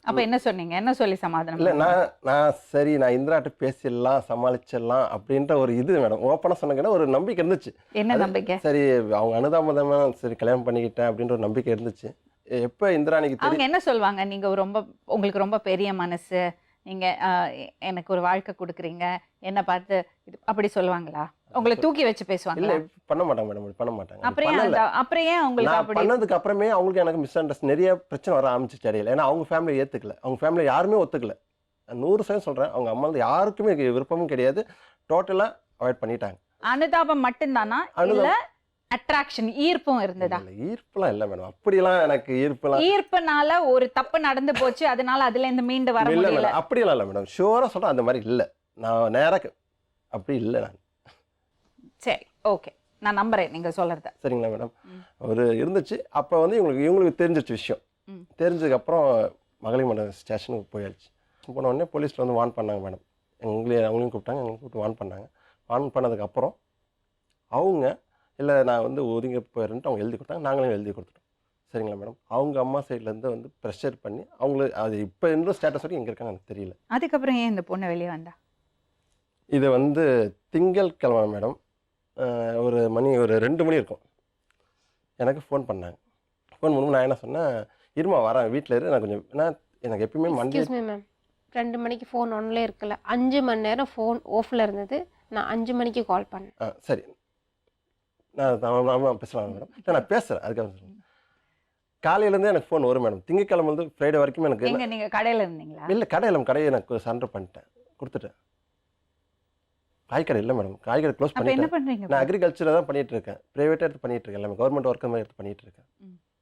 அப்ப என்ன சொன்னீங்க? என்ன சொல்லி சமாதானம் இல்லை, பண்ணீங்க? நான் சரி நான் இந்திராட்ட பேசிடலாம், சமாளிச்சிடலாம் அப்படின்ற ஒரு இது மேடம், ஓப்பனாக சொன்னாங்கன்னா ஒரு நம்பிக்கை இருந்துச்சு. என்ன நம்பிக்கை? சரி அவங்க அனுதாபதமாக சரி கல்யாணம் பண்ணிக்கிட்டேன் அப்படின்ற ஒரு நம்பிக்கை இருந்துச்சு. எப்போ இந்திராணிக்கு தெரியும். அவங்க என்ன சொல்வாங்க, நீங்க உங்களுக்கு ரொம்ப பெரிய மனசு, நீங்க எனக்கு ஒரு வாழ்க்கை கொடுக்குறீங்க, என்ன பார்த்து அப்படி சொல்லுவாங்களா? உங்களை தூக்கி வச்சு இல்லை பேசுவாங்களா? பண்ண மாட்டாங்க மேடம், பண்ண மாட்டாங்க. அப்புறம் ஏன் உங்களுக்கு நான் அப்படி? பண்ணதுக்கு அப்புறமே அவங்களுக்கு எனக்கு மிஸ் அண்டர்ஸ்டாண்ட் நிறைய பிரச்சனை வர ஆரம்பிச்சிச்சு இடையில. ஏன்னா அவங்க ஃபேமிலி ஏற்றுக்கல, அவங்க ஃபேமிலி யாருமே ஒத்துக்கல. 100% சொல்கிறேன், அவங்க அம்மா வந்து யாருக்குமே விருப்பமும் கிடையாது, டோட்டலாக அவாய்ட் பண்ணிட்டாங்க. அனுதாபம் மட்டும்தானா, இல்ல அட்ராக்ஷன், ஈர்ப்பும் இருந்ததா? இல்லை, ஈர்ப்புலாம் இல்லை மேடம், அப்படிலாம் எனக்கு ஈர்ப்புலாம் ஈர்ப்புனால ஒரு தப்பு நடந்து போச்சு, அதனால அதுல இருந்து மீண்டு வர இல்லை முடியல. மேடம், அப்படிலாம் இல்லை மேடம், ஷுவராக சொல்கிறேன், அந்த மாதிரி இல்லை. நான் நேராக அப்படி இல்லை நான். சரி, ஓகே, நான் நம்புறேன் நீங்க சொல்றத. சரிங்களா மேடம். ஒரு இருந்துச்சு. அப்போ வந்து இவங்களுக்கு தெரிஞ்சிச்சு விஷயம். தெரிஞ்சதுக்கப்புறம் மகளிர் மன்ற ஸ்டேஷனுக்கு போயாச்சு. போன உடனே போலீஸில் வந்து வார்ன் பண்ணாங்க மேடம். அவங்களையும் கூப்பிட்டாங்க, எங்களை கூப்பிட்டு வார்ன் பண்ணாங்க. வார்ன் பண்ணதுக்கப்புறம் அவங்க இல்லை நான் வந்து ஒதுங்க போயிடுறேன்ட்டு அவங்க எழுதி கொடுத்தாங்க, நாங்களும் எழுதி கொடுத்துட்டோம். சரிங்களா மேடம். அவங்க அம்மா சைட்லேருந்து வந்து ப்ரெஷர் பண்ணி அவங்களுக்கு அது இப்போ இன்னும் ஸ்டேட்டஸ் வரைக்கும் எங்கே இருக்காங்க எனக்கு தெரியல. அதுக்கப்புறம் ஏன் இந்த பொண்ணு வெளியே வந்தா? இது வந்து திங்கட்கிழமை மேடம், ஒரு 2 மணி இருக்கும், எனக்கு ஃபோன் பண்ணாங்க. ஃபோன் பண்ணும்போது நான் என்ன சொன்னேன், இருமா வரேன், வீட்டில் இரு, நான் கொஞ்சம் எனக்கு எப்பயுமே மண்டே. எக்ஸ்கியூஸ் மீ மேம், 2 மணிக்கு ஃபோன் ஒன்லேயே இருக்கல, 5 மணி நேரம் ஃபோன் ஆஃபில் இருந்தது, நான் 5 மணிக்கு கால் பண்ணேன். சரி, நான் பேசலாம் மேடம். இல்லை நான் பேசுகிறேன், அதுக்காக சொல்லுங்கள். காலையிலேருந்தே எனக்கு ஃபோன் வரும் மேடம், திங்கட்கிழமை வந்து ஃப்ரைடே வரைக்கும் எனக்கு. எங்க நீங்க கடையில இருந்தீங்களா? இல்லை, கடையை எனக்கு சரண்டர் பண்ணிட்டேன், கொடுத்துட்டேன். காய்கறி இல்லை மேடம், காய்கறி க்ளோஸ் அப்ப என்ன பண்ணிட்டேன். பண்றீங்க? நான் அக்ரிகல்ச்சரில் தான் பண்ணிகிட்டு இருக்கேன், ப்ரைவேட்டாக எடுத்து பண்ணிகிட்டு இருக்கேன், எல்லாமே கவர்மெண்ட் ஒர்க்கு மாதிரி எடுத்து பண்ணிகிட்டு இருக்கேன்.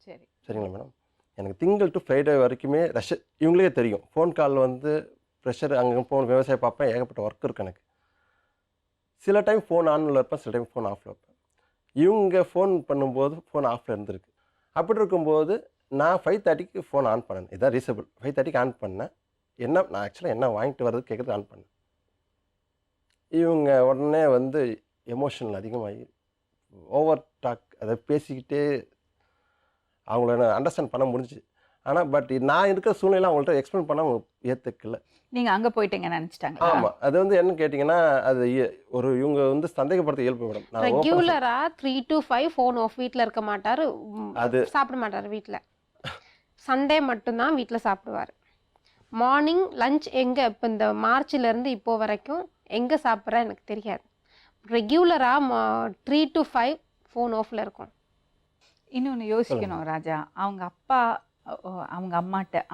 சரி, சரிங்களா மேடம். எனக்கு திங்கள் டு ஃப்ரைடே வரைக்குமே ரஷ், இவங்களுக்கே தெரியும், ஃபோன் கால் வந்து ப்ரெஷர், அங்கே ஃபோன் விவசாயம் பார்ப்பேன், ஏகப்பட்ட ஒர்க் இருக்குது எனக்கு. சில டைம் ஃபோன் ஆனில் இருப்பேன், சில டைம் ஃபோன் ஆஃபில் வைப்பேன். இவங்க ஃபோன் பண்ணும்போது ஃபோன் ஆஃபில் இருந்திருக்கு. அப்படி இருக்கும்போது நான் 5:30க்கு ஃபோன் ஆன் பண்ணேன், இதான் ரீசபிள். 5:30க்கு ஆன் பண்ணேன், நான் ஆக்சுவலாக என்ன வாங்கிட்டு வர்றது கேட்குறது ஆன் பண்ணேன். இவங்க உடனே வந்து எமோஷனல் அதிகமாகி ஓவர் டாக் அதை பேசிக்கிட்டே அவங்கள அண்டர்ஸ்டாண்ட் பண்ண முடிஞ்சுச்சு. ஆனால் பட் நான் இருக்கிற சூழ்நிலை அவங்கள்ட்ட எக்ஸ்பிளைன் பண்ண அவங்க ஏற்றுக்கல. நீங்க அங்க போயிட்டீங்கன்னு நினைச்சிட்டாங்களா? ஆமாம், அது வந்து என்ன கேட்டிங்கன்னா அது இவங்க வந்து சந்தேகப்படுத்த இயல்பு மேடம். நான் ரெகுலரா 3 to 5 ஃபோன் ஆஃப், வீட்டில் இருக்க மாட்டாரு, அது சாப்பிட மாட்டாரு வீட்டில். சண்டே மட்டும்தான் வீட்டில் சாப்பிடுவார். மார்னிங் லஞ்ச் எங்கே, இப்போ இந்த மார்ச்லேருந்து இப்போ வரைக்கும் எங்கே சாப்பிட்றேன் எனக்கு தெரியாது. ரெகுலராக 3 to 5 ஃபோன் ஆஃபில் இருக்கும். இன்னொன்னு யோசிக்கணும் ராஜா, அவங்க அப்பா அவங்க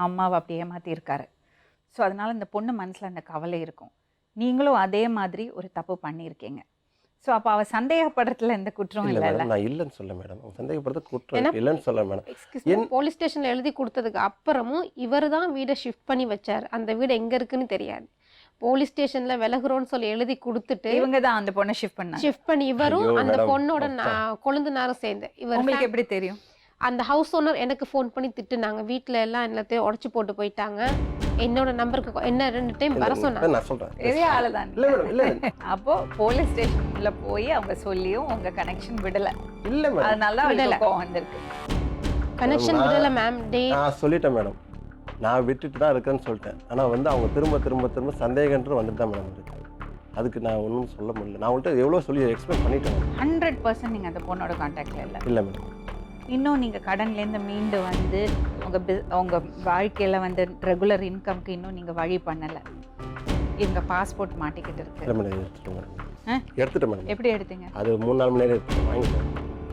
அம்மாவை அப்படியே ஏமாத்தி இருக்காரு. ஸோ அதனால இந்த பொண்ணு மனசுல அந்த கவலை இருக்கும். நீங்களும் அதே மாதிரி ஒரு தப்பு பண்ணியிருக்கீங்க. ஸோ அப்போ அவ சந்தேகப்படுறதுல எந்த குற்றம் இல்லை இல்லைல்ல? மேடம், நான் இல்லைன்னு சொல்ல மேடம். அவங்க சந்தேகப்படுறது குற்றம் இல்லைன்னு சொல்ல மேடம். போலீஸ் ஸ்டேஷனில் எழுதி கொடுத்ததுக்கு அப்புறமும் இவர் தான் வீடை ஷிஃப்ட் பண்ணி வச்சார். அந்த வீடு எங்கே இருக்குன்னு தெரியாது. போலீஸ் ஸ்டேஷனில் விலகுறோன்னு சொல்லி எழுதி கொடுத்துட்டு இவங்க தான் அந்த பொண்ணை ஷிஃப்ட் பண்ணாங்க. ஷிஃப்ட் பண்ணி இவரும் ஐயோ அந்த மேடம், பொண்ணோட அப்பா. கொழுந்தனாரும் சேர்ந்து இவர் உங்களுக்கு எப்படி தெரியும்? அந்த ஹவுஸ் ஓனர் எனக்கு ஃபோன் பண்ணி திட்டுனாங்க. வீட்டில் எல்லாம் எல்லாத்தையும் உடச்சி போட்டு போயிட்டாங்க. என்னோட நம்பருக்கு என்ன 2 டைம் வர சொன்னாங்க. நான் சொல்கிறேன். பெரிய ஆளுதான். இல்லை மேடம், இல்லை அப்போ போலீஸ் ஸ்டேஷன்ல போய் அவங்க சொல்லியும் உங்க கனெக்ஷன் விடல. இல்லை மேடம், அதனால விடல. அவங்களுக்கு கோவம் வந்திருக்கு. கனெக்ஷன் விடல மேம். நான் சொல்லிட்டேன் மேடம், நான் விட்டுட்டு தான் இருக்கேன்னு சொல்லிட்டேன். ஆனால் வந்து அவங்க திரும்ப திரும்ப திரும்ப சந்தேகன்றது வந்துட்டு தான் மேடம் இருக்கு. அதுக்கு நான் ஒன்றும் சொல்ல முடியல. நான் உங்கள்கிட்ட எவ்வளோ சொல்லி எக்ஸ்பிளைன் பண்ணிட்டேன். 100% நீங்க அந்த பொண்ணோட கான்டாக்ட்ல இல்லை. இல்லை மேடம், இன்னும் நீங்கள் கடன்லேருந்து மீண்டு வந்து உங்கள் வாழ்க்கையில் வந்து ரெகுலர் இன்கம்க்கு இன்னும் நீங்கள் வழி பண்ணலை. இவங்க பாஸ்போர்ட் மாட்டிக்கிட்டு இருக்கு. இல்லை மேடம், எடுத்துட்டேன் மேடம். எடுத்துட்டேன் மேடம். எப்படி எடுத்தீங்க? அது 3-4 மணி நேரம் எடுத்து வாங்கிட்டேன்.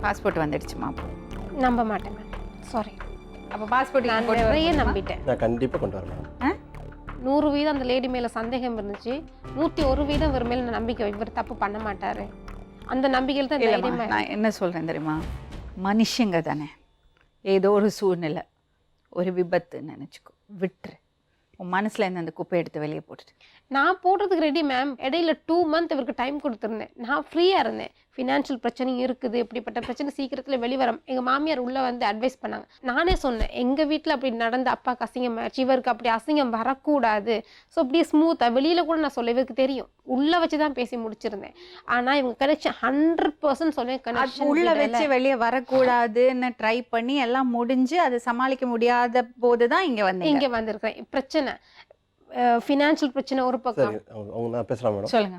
பாஸ்போர்ட் வந்துடுச்சுமா? நம்ப மாட்டேன் மேம், சாரி. அப்போ பாஸ்போர்ட் நான் நிறைய நம்பிட்டேன். நான் கண்டிப்பாக கொண்டு வரேன் மேடம். 100% அந்த லேடி மேலே சந்தேகம் இருந்துச்சு. 101% இவர் மேலே நம்பிக்கை, இவர் தப்பு பண்ண மாட்டாரு. அந்த நம்பிக்கையில் தான் தைரியமா. நான் என்ன சொல்கிறேன் தெரியுமா, மனுஷங்க தானே, ஏதோ ஒரு சூழ்நிலை, ஒரு விபத்துன்னு நினச்சிக்கோ, விட்டுரு. உன் மனசில் இருந்து அந்த குப்பை எடுத்து வெளியே போட்டுட்டு. நான் போடுறதுக்கு ரெடி மேம். இடையில 2 months இவருக்கு டைம் கொடுத்துருந்தேன். நான் ஃப்ரீயாக இருந்தேன். ஃபினான்ஷியல் பிரச்சனையும் இருக்குது, இப்படிப்பட்ட பிரச்சனை சீக்கிரத்தில் வெளிவரும். எங்கள் மாமியார் உள்ளே வந்து அட்வைஸ் பண்ணாங்க. நானே சொன்னேன், எங்கள் வீட்டில் அப்படி நடந்த அப்பாவுக்கு அசிங்கம் ஆயிடுச்சு, இவருக்கு அப்படி அசிங்கம் வரக்கூடாது. ஸோ அப்படியே ஸ்மூத்தாக வெளியில் கூட நான் சொல்ல, இவருக்கு தெரியும், உள்ளே வச்சு தான் பேசி முடிச்சிருந்தேன். ஆனால் இவங்க கனெக்ஷன் 100% சொன்னேன். கனெக்ஷன் உள்ளே வச்சு வெளியே வரக்கூடாதுன்னு ட்ரை பண்ணி எல்லாம் முடிஞ்சு அதை சமாளிக்க முடியாத போது தான் இங்கே வந்திருக்கிறேன். பிரச்சனை ஃபினான்ஷியல் பிரச்சனை ஒரு பக்கம். சரி, அவங்க நான் பேசலாம் மேடம். சொல்லுங்க.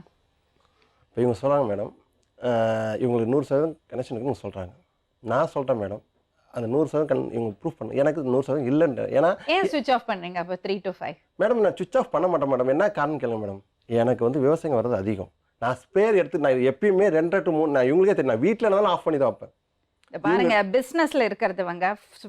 இப்போ இவங்க சொல்கிறாங்க மேடம், இவங்களுக்கு 100% கனெக்ஷன் இருக்குன்னு சொல்கிறாங்க. நான் சொல்கிறேன் மேடம், அந்த 100% இவங்க ப்ரூஃப் பண்ண, எனக்கு 100% இல்லைன்ற. ஏன்னா ஏன் சுவிட்ச் ஆஃப் பண்ணுறீங்க அப்போ 3 to 5? மேடம் நான் சுவிச் ஆஃப் பண்ண மாட்டேன் மேடம். என்ன காரணம் கேளுங்க மேடம். எனக்கு வந்து விவசாயம் வர்றது அதிகம். நான் ஸ்பேர் எடுத்து நான் எப்பயுமே 2 to 3 நான் இவங்களுக்கே தெரியும், நான் வீட்டில் இருந்தாலும் ஆஃப் பண்ணி தான் வைப்பேன். பாருங்க, பிசினஸ்ல இருக்கிறதுவங்க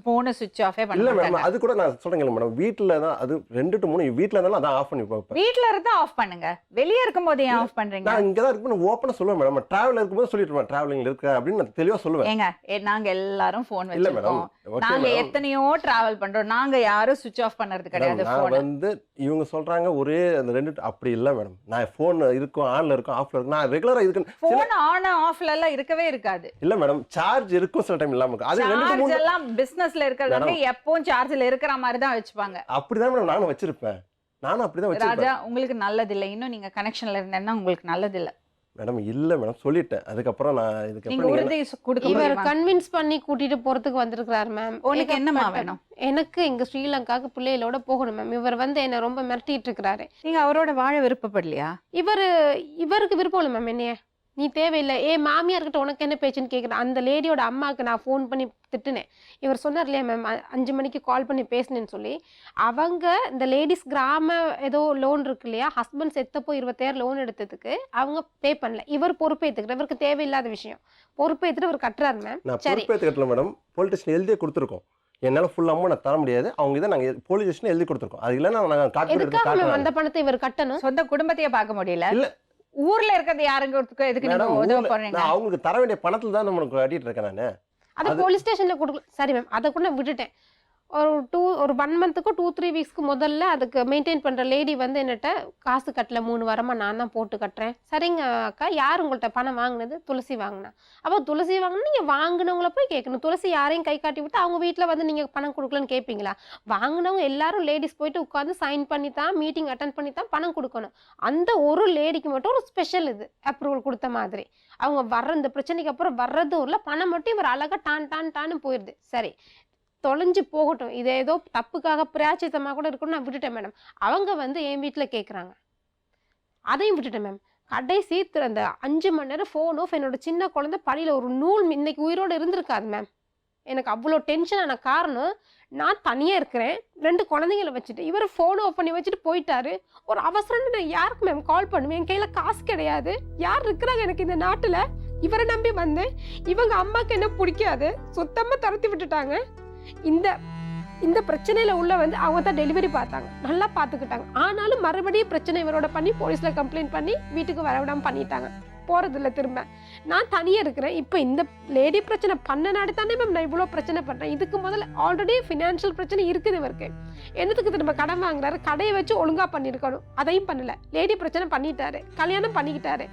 போனை சுவிட்ச் ஆஃபே பண்ண இல்லை மாட்டாங்க. மேடம், அது கூட நான் சொல்கிறேன் மேடம், வீட்டில் தான் அது 2 to 3 வீட்டில் இருந்தாலும் அதான் ஆஃப் பண்ணி வைப்பேன். வீட்ல இருந்தா ஆஃப் பண்ணுங்க, வெளியே இருக்கும்போது ஏன் ஆஃப் பண்றீங்க? நான் இங்கே தான் இருக்கும்போது ஓப்பனாக சொல்லுவேன் மேடம். ட்ராவல் இருக்கும்போது சொல்லிட்டு ட்ராவலிங்கில் இருக்கேன் அப்படின்னு நான் தெளிவாக சொல்லுவேன். ஏங்க நாங்க எல்லாரும் போன் இல்லை மேடம், வச்சிருக்கோம். ஓகே நாங்க மேடம். எத்தனையோ டிராவல் பண்றோம், நாங்க யாரும் சுவிட்ச் ஆஃப் பண்றது கிடையாது நான் போன். வந்து இவங்க சொல்கிறாங்க ஒரே அந்த 2 அப்படி இல்லை மேடம். நான் ஃபோன் இருக்கும், ஆனில் இருக்கும், ஆஃபில் இருக்கும். நான் ரெகுலராக இதுக்கு போன் ஆன் ஆஃப்ல எல்லாம் இருக்கவே இருக்காது. இல்லை மேடம், சார்ஜ் இருக்கும் சில டைம் இல்லாமல் இருக்கும். அது 2 to சார்ஜ் 3 எல்லாம் பிசினஸ்ல இருக்கிறவங்க எப்பவும் சார்ஜ்ல இருக்கிற மாதிரி தான் வச்சுப்பாங்க. அப்படிதான் மேடம் நானும் வச்சிருப்பேன். நானும் அப்படிதான் வச்சிருப்பேன். ராஜா, உங்களுக்கு நல்லது இல்லை. இன்னும் நீங்க கனெக்ஷன்ல இருந்தேன்னா உங்களுக்கு நல்லது இல்லை மேடம். இல்லை மேடம், சொல்லிட்டேன். அதுக்கப்புறம் நான் நீங்க இதுக்கப்புறம் உறுதி கொடுக்க இவர் முடியுமா? கன்வின்ஸ் பண்ணி கூட்டிட்டு போறதுக்கு வந்திருக்கிறாரு மேம். உனக்கு என்னமா வேணும்? எனக்கு இங்க ஸ்ரீலங்காவுக்கு பிள்ளைகளோட போகணும் மேம். இவர் வந்து என்ன ரொம்ப மிரட்டிட்டு இருக்கிறாரு. நீங்க அவரோட வாழ விருப்பப்படலையா? இவருக்கு விருப்பம் இல்லை மேம். என்னைய நீ தேவையில்லை, மாமியார்கிட்ட உனக்கு என்ன பேச்சுன்னு கேட்குறேன். அந்த லேடியோட அம்மாவுக்கு நான் ஃபோன் பண்ணி திட்டுனேன். இவர் சொன்னார் இல்லையா மேம், 5 மணிக்கு கால் பண்ணி பேசினேன்னு சொல்லி. அவங்க இந்த லேடிஸ் கிராம ஏதோ லோன் இருக்கு இல்லையா, ஹஸ்பண்ட் செத்தப்போ 20,000 லோன் எடுத்ததுக்கு அவங்க பே பண்ணல. இவர் பொறுப்பேற்றுக்கிட்ட, இவருக்கு தேவையில்லாத விஷயம் பொறுப்பேற்றுட்டு இவர் கட்டுறாரு மேம். நான் சரி, பொறுப்பேற்றுக்கட்டல மேடம். போலீஸ் ஸ்டேஷன் எழுதியே கொடுத்துருக்கோம். என்னால் ஃபுல் அமௌண்ட் நான் தர முடியாது. அவங்க இதை நாங்கள் போலீஸ் ஸ்டேஷன் எழுதி கொடுத்துருக்கோம். அது இல்லைன்னா நாங்கள் எதுக்காக மேம் அந்த காட்டு பணத்தை இவர் கட்டணும்? சொந்த குடும்பத்தையே பார்க்க முடியல. இல்லை ஊர்ல இருக்கிறது யாருங்கிறதுக்கு எதுக்கு நீங்க மேடம், உதவ போறீங்க? நான் அவங்களுக்கு தர வேண்டிய பணத்தில் தான் நம்மளுக்கு கட்டிட்டு இருக்கேன் நான். அது போலீஸ் ஸ்டேஷன்ல கொடுக்கல. சரி மேம், அதை கூட நான் விட்டுட்டேன். ஒரு 1 மந்த்துக்கோ 2-3 வீக்ஸ்க்கு முதல்ல அதுக்கு மெயின்டைன் பண்ணுற லேடி வந்து என்னட்ட காசு கட்டல 3 வாரமாக நான் தான் போட்டு கட்டுறேன். சரிங்க அக்கா, யார் உங்கள்கிட்ட பணம் வாங்கினது? துளசி வாங்கினா. அப்போ துளசி வாங்கினா நீங்கள் வாங்கினவங்கள போய் கேட்கணும். துளசி யாரையும் கை காட்டி விட்டு அவங்க வீட்டில் வந்து நீங்கள் பணம் கொடுக்கலன்னு கேட்பீங்களா? வாங்கினவங்க எல்லாரும் லேடிஸ் போயிட்டு உட்காந்து சைன் பண்ணி தான், மீட்டிங் அட்டன் பண்ணி தான் பணம் கொடுக்கணும். அந்த ஒரு லேடிக்கு மட்டும் ஒரு ஸ்பெஷல் இது அப்ரூவல் கொடுத்த மாதிரி. அவங்க வர்ற இந்த பிரச்சனைக்கு அப்புறம் வர்றதும் இல்லை, பணம் மட்டும் இவர் அழகாக டான்னு போயிடுது. சரி, தொலைஞ்சு போகட்டும், இது ஏதோ தப்புக்காக பிராச்சித்தமாக கூட இருக்கணும், நான் விட்டுட்டேன் மேடம். அவங்க வந்து என் வீட்டில் கேட்குறாங்க, அதையும் விட்டுட்டேன் மேம். கடைசி அந்த 5 மணி நேரம் ஃபோன் ஆஃப். என்னோட சின்ன குழந்தை பழியில் ஒரு நூல் இன்னைக்கு உயிரோடு இருந்திருக்காது மேம். எனக்கு அவ்வளோ டென்ஷனான காரணம், நான் தனியாக இருக்கிறேன், 2 குழந்தைங்களை வச்சுட்டு இவர் ஃபோன் ஆஃப் பண்ணி வச்சுட்டு போயிட்டாரு. ஒரு அவசரம்னு நான் யாருக்கு மேம் கால் பண்ணுவேன்? என் கையில் காசு கிடையாது, யார் இருக்கிறாங்க எனக்கு இந்த நாட்டில்? இவரை நம்பி வந்தேன். இவங்க அம்மாவுக்கு என்ன பிடிக்காது, சுத்தமாக துரத்தி விட்டுட்டாங்க. இந்த பிரச்சனையில உள்ள வந்து அவங்க தான் டெலிவரி பார்த்தாங்க, நல்லா பார்த்துக்கிட்டாங்க. ஆனாலும் மறுபடியும் பிரச்சனை இவரோட பண்ணி போலீஸ்ல கம்ப்ளைண்ட் பண்ணி வீட்டுக்கு வரவிடாம பண்ணிட்டாங்க. போறதில்ல திரும்ப. நான் தனியாக இருக்கிறேன். இப்போ இந்த லேடி பிரச்சனை பண்ணனாடி தானே மேம் நான் இவ்வளோ பிரச்சனை பண்ணுறேன். இதுக்கு முதல்ல ஆல்ரெடி ஃபினான்ஷியல் பிரச்சனை இருக்குது இவருக்கு. என்னத்துக்கு திரும்ப கடன் வாங்குறாரு? கடையை வச்சு ஒழுங்காக பண்ணியிருக்கணும், அதையும் பண்ணல. லேடி பிரச்சனை பண்ணிட்டாரு, கல்யாணம் பண்ணிக்கிட்டாரு.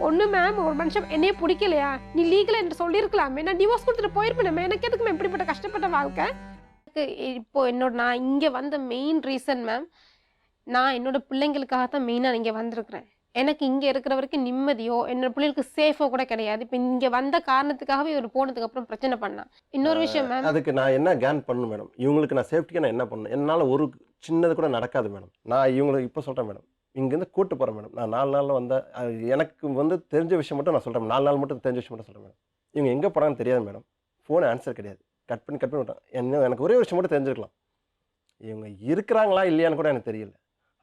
ஒன்று மேம், ஒரு மனுஷன் என்னையே பிடிக்கலையா, நீ லீகலாக என்று சொல்லியிருக்கலாமே, நான் டிவோர்ஸ் கொடுத்துட்டு போயிருப்பேன். எனக்கு எதுக்கு மேம் இப்படிப்பட்ட கஷ்டப்பட்ட வாழ்க்கை? இப்போ நான் இங்கே வந்த மெயின் ரீசன் மேம், நான் என்னோட பிள்ளைங்களுக்காக தான் மெயினாக இங்கே வந்திருக்கிறேன். எனக்கு இங்கே இருக்கிற வரைக்கும் நிம்மதியோ என்னோட பிள்ளைகளுக்கு சேஃபோ கூட கிடையாது. இப்போ இங்கே வந்த காரணத்துக்காகவே இவர் போனதுக்கு அப்புறம் பிரச்சனை பண்ணான். இன்னொரு விஷயம் மேம், அதுக்கு நான் என்ன கேன் பண்ணணும் மேடம்? இவங்களுக்கு நான் சேஃப்டிக்கு நான் என்ன பண்ணணும்? என்னால் ஒரு சின்னது கூட நடக்காது மேடம். நான் இவங்களுக்கு இப்போ சொல்கிறேன் மேடம், இங்கேருந்து கூட்டு போகிறேன் மேடம். நான் 4 நாளில் வந்த எனக்கு வந்து தெரிஞ்ச விஷயம் மட்டும் நான் சொல்கிறேன். 4 நாள் மட்டும் தெரிஞ்ச விஷயம் மட்டும் சொல்கிறேன் மேடம். இவங்க எங்கே போகிறாங்கன்னு தெரியாது மேடம். ஃபோன் ஆன்சர் கிடையாது, கட் பண்ணி விட்டான். எனக்கு ஒரே விஷயம் மட்டும் தெரிஞ்சுக்கலாம், இவங்க இருக்கிறாங்களா இல்லையான்னு கூட எனக்கு தெரியல.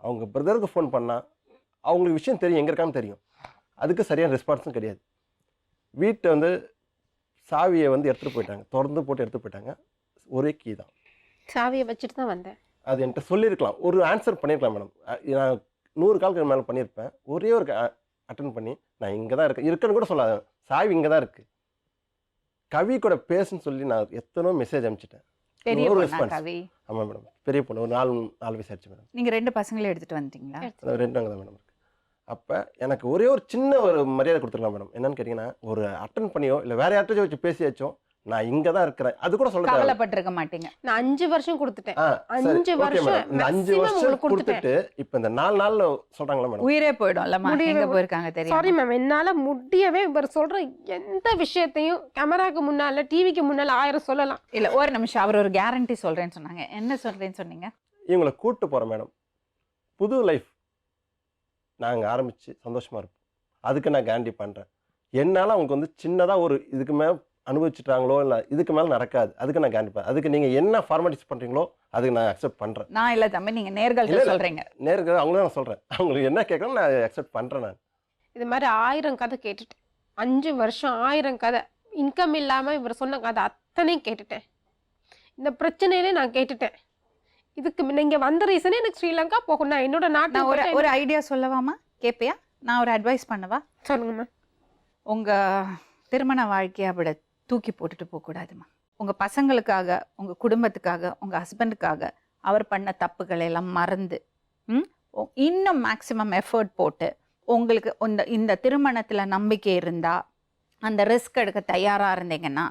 அவங்க பிரதருக்கு ஃபோன் பண்ணால் அவங்களுக்கு விஷயம் தெரியும், எங்கே இருக்கான்னு தெரியும். அதுக்கு சரியான ரெஸ்பான்ஸும் கிடையாது. வீட்டை வந்து சாவியை வந்து எடுத்துகிட்டு போயிட்டாங்க, திறந்து போட்டு எடுத்துகிட்டு போயிட்டாங்க. ஒரே கீ தான், சாவியை வச்சுட்டு தான் வந்தேன். அது என்கிட்ட சொல்லியிருக்கலாம், ஒரு ஆன்சர் பண்ணியிருக்கலாம் மேடம். நான் 100 காலுக்கு மேலே பண்ணியிருப்பேன். ஒரே ஒரு அட்டன் பண்ணி நான் இங்கே தான் இருக்குன்னு கூட சொல்லாத, சாவி இங்கே தான் இருக்குது, கவி கூட பேசுன்னு சொல்லி நான் எத்தனோ மெசேஜ் அனுப்பிச்சிட்டேன். பெரிய ஒரு பொண்ணா ரெஸ்பான்ஸ். கவி? ஆமாம் மேடம், பெரிய பொண்ணு. ஒரு 4 வயசு ஆச்சு மேடம். நீங்க 2 பசங்களையும் எடுத்துட்டு வந்துட்டீங்களா? 2 அங்கே தான் மேடம் இருக்கு. அப்போ எனக்கு ஒரே ஒரு சின்ன ஒரு மரியாதை கொடுத்துருக்கலாம் மேடம். என்னன்னு கேட்டிங்கன்னா, ஒரு அட்டன் பண்ணியோ இல்லை வேற யார்ட்டாச்சும் வச்சு பேசியாச்சோ நான் இங்கே தான் இருக்கிறேன் அது கூட சொல்ல கவலைப்பட்டிருக்க மாட்டீங்க. நான் 5 வருஷம் கொடுத்துட்டேன். 5 வருஷம், இந்த 5 வருஷம் கொடுத்துட்டு இப்போ இந்த 4 நாள்ல சொல்றாங்களா மேடம், உயிரே போயிடும்லம்மா. எங்க போயிருக்காங்க தெரியும்? சாரி மேம், என்னால முடியவே. இவர் சொல்ற எந்த விஷயத்தையும் கேமராக்கு முன்னால டிவிக்கு முன்னால 1000 சொல்லலாம். இல்ல, ஒரு நிமிஷம். அவர் ஒரு கேரண்டி சொல்றேன்னு சொன்னாங்க. என்ன சொல்றேன்னு சொன்னீங்க? இவங்களை கூப்பிட்டு போகிறேன் மேடம், புது லைஃப் நாங்கள் ஆரம்பித்து சந்தோஷமாக இருப்போம். அதுக்கு நான் கேரண்டி பண்ணுறேன். என்னால் அவங்களுக்கு வந்து சின்னதாக ஒரு இதுக்கு மேலே அனுபவிச்சுட்டாங்களோ இல்லை இதுக்கு மேலே நடக்காது, அதுக்கு நான் கேரண்டி பண்ணுறேன். அதுக்கு நீங்கள் என்ன ஃபார்மாலிட்டிஸ் பண்ணுறீங்களோ அதுக்கு நான் அக்செப்ட் பண்ணுறேன். நான் இல்லை தம்பி, நீங்கள் நேர்கள் சொல்கிறீங்க. நேர்கள் அவங்களும் நான் சொல்கிறேன், அவங்களுக்கு என்ன கேட்கணும் நான் அக்செப்ட் பண்ணுறேன். நான் இது மாதிரி 1000 கதை கேட்டுட்டேன். 5 வருஷம் 1000 கதை. இன்கம் இல்லாமல் இவர் சொன்ன கதை அத்தனையும் கேட்டுட்டேன். இந்த பிரச்சனையிலே நான் கேட்டுட்டேன். இதுக்கு நீங்கள் வந்த ரீசனே எனக்கு ஸ்ரீலங்கா போகணும். நான் என்னோட நாட்டு ஒரு ஐடியா சொல்லவாமா? கேட்பியா? நான் ஒரு அட்வைஸ் பண்ணவா? சொல்லுங்கம்மா. உங்கள் திருமண வாழ்க்கையை அப்படி தூக்கி போட்டுட்டு போகக்கூடாதுமா. உங்கள் பசங்களுக்காக, உங்கள் குடும்பத்துக்காக, உங்கள் ஹஸ்பண்டுக்காக அவர் பண்ண தப்புகளை எல்லாம் மறந்து இன்னும் மேக்ஸிமம் எஃபர்ட் போட்டு உங்களுக்கு இந்த திருமணத்தில் நம்பிக்கை இருந்தால், அந்த ரிஸ்க் எடுக்க தயாராக இருந்தீங்கன்னா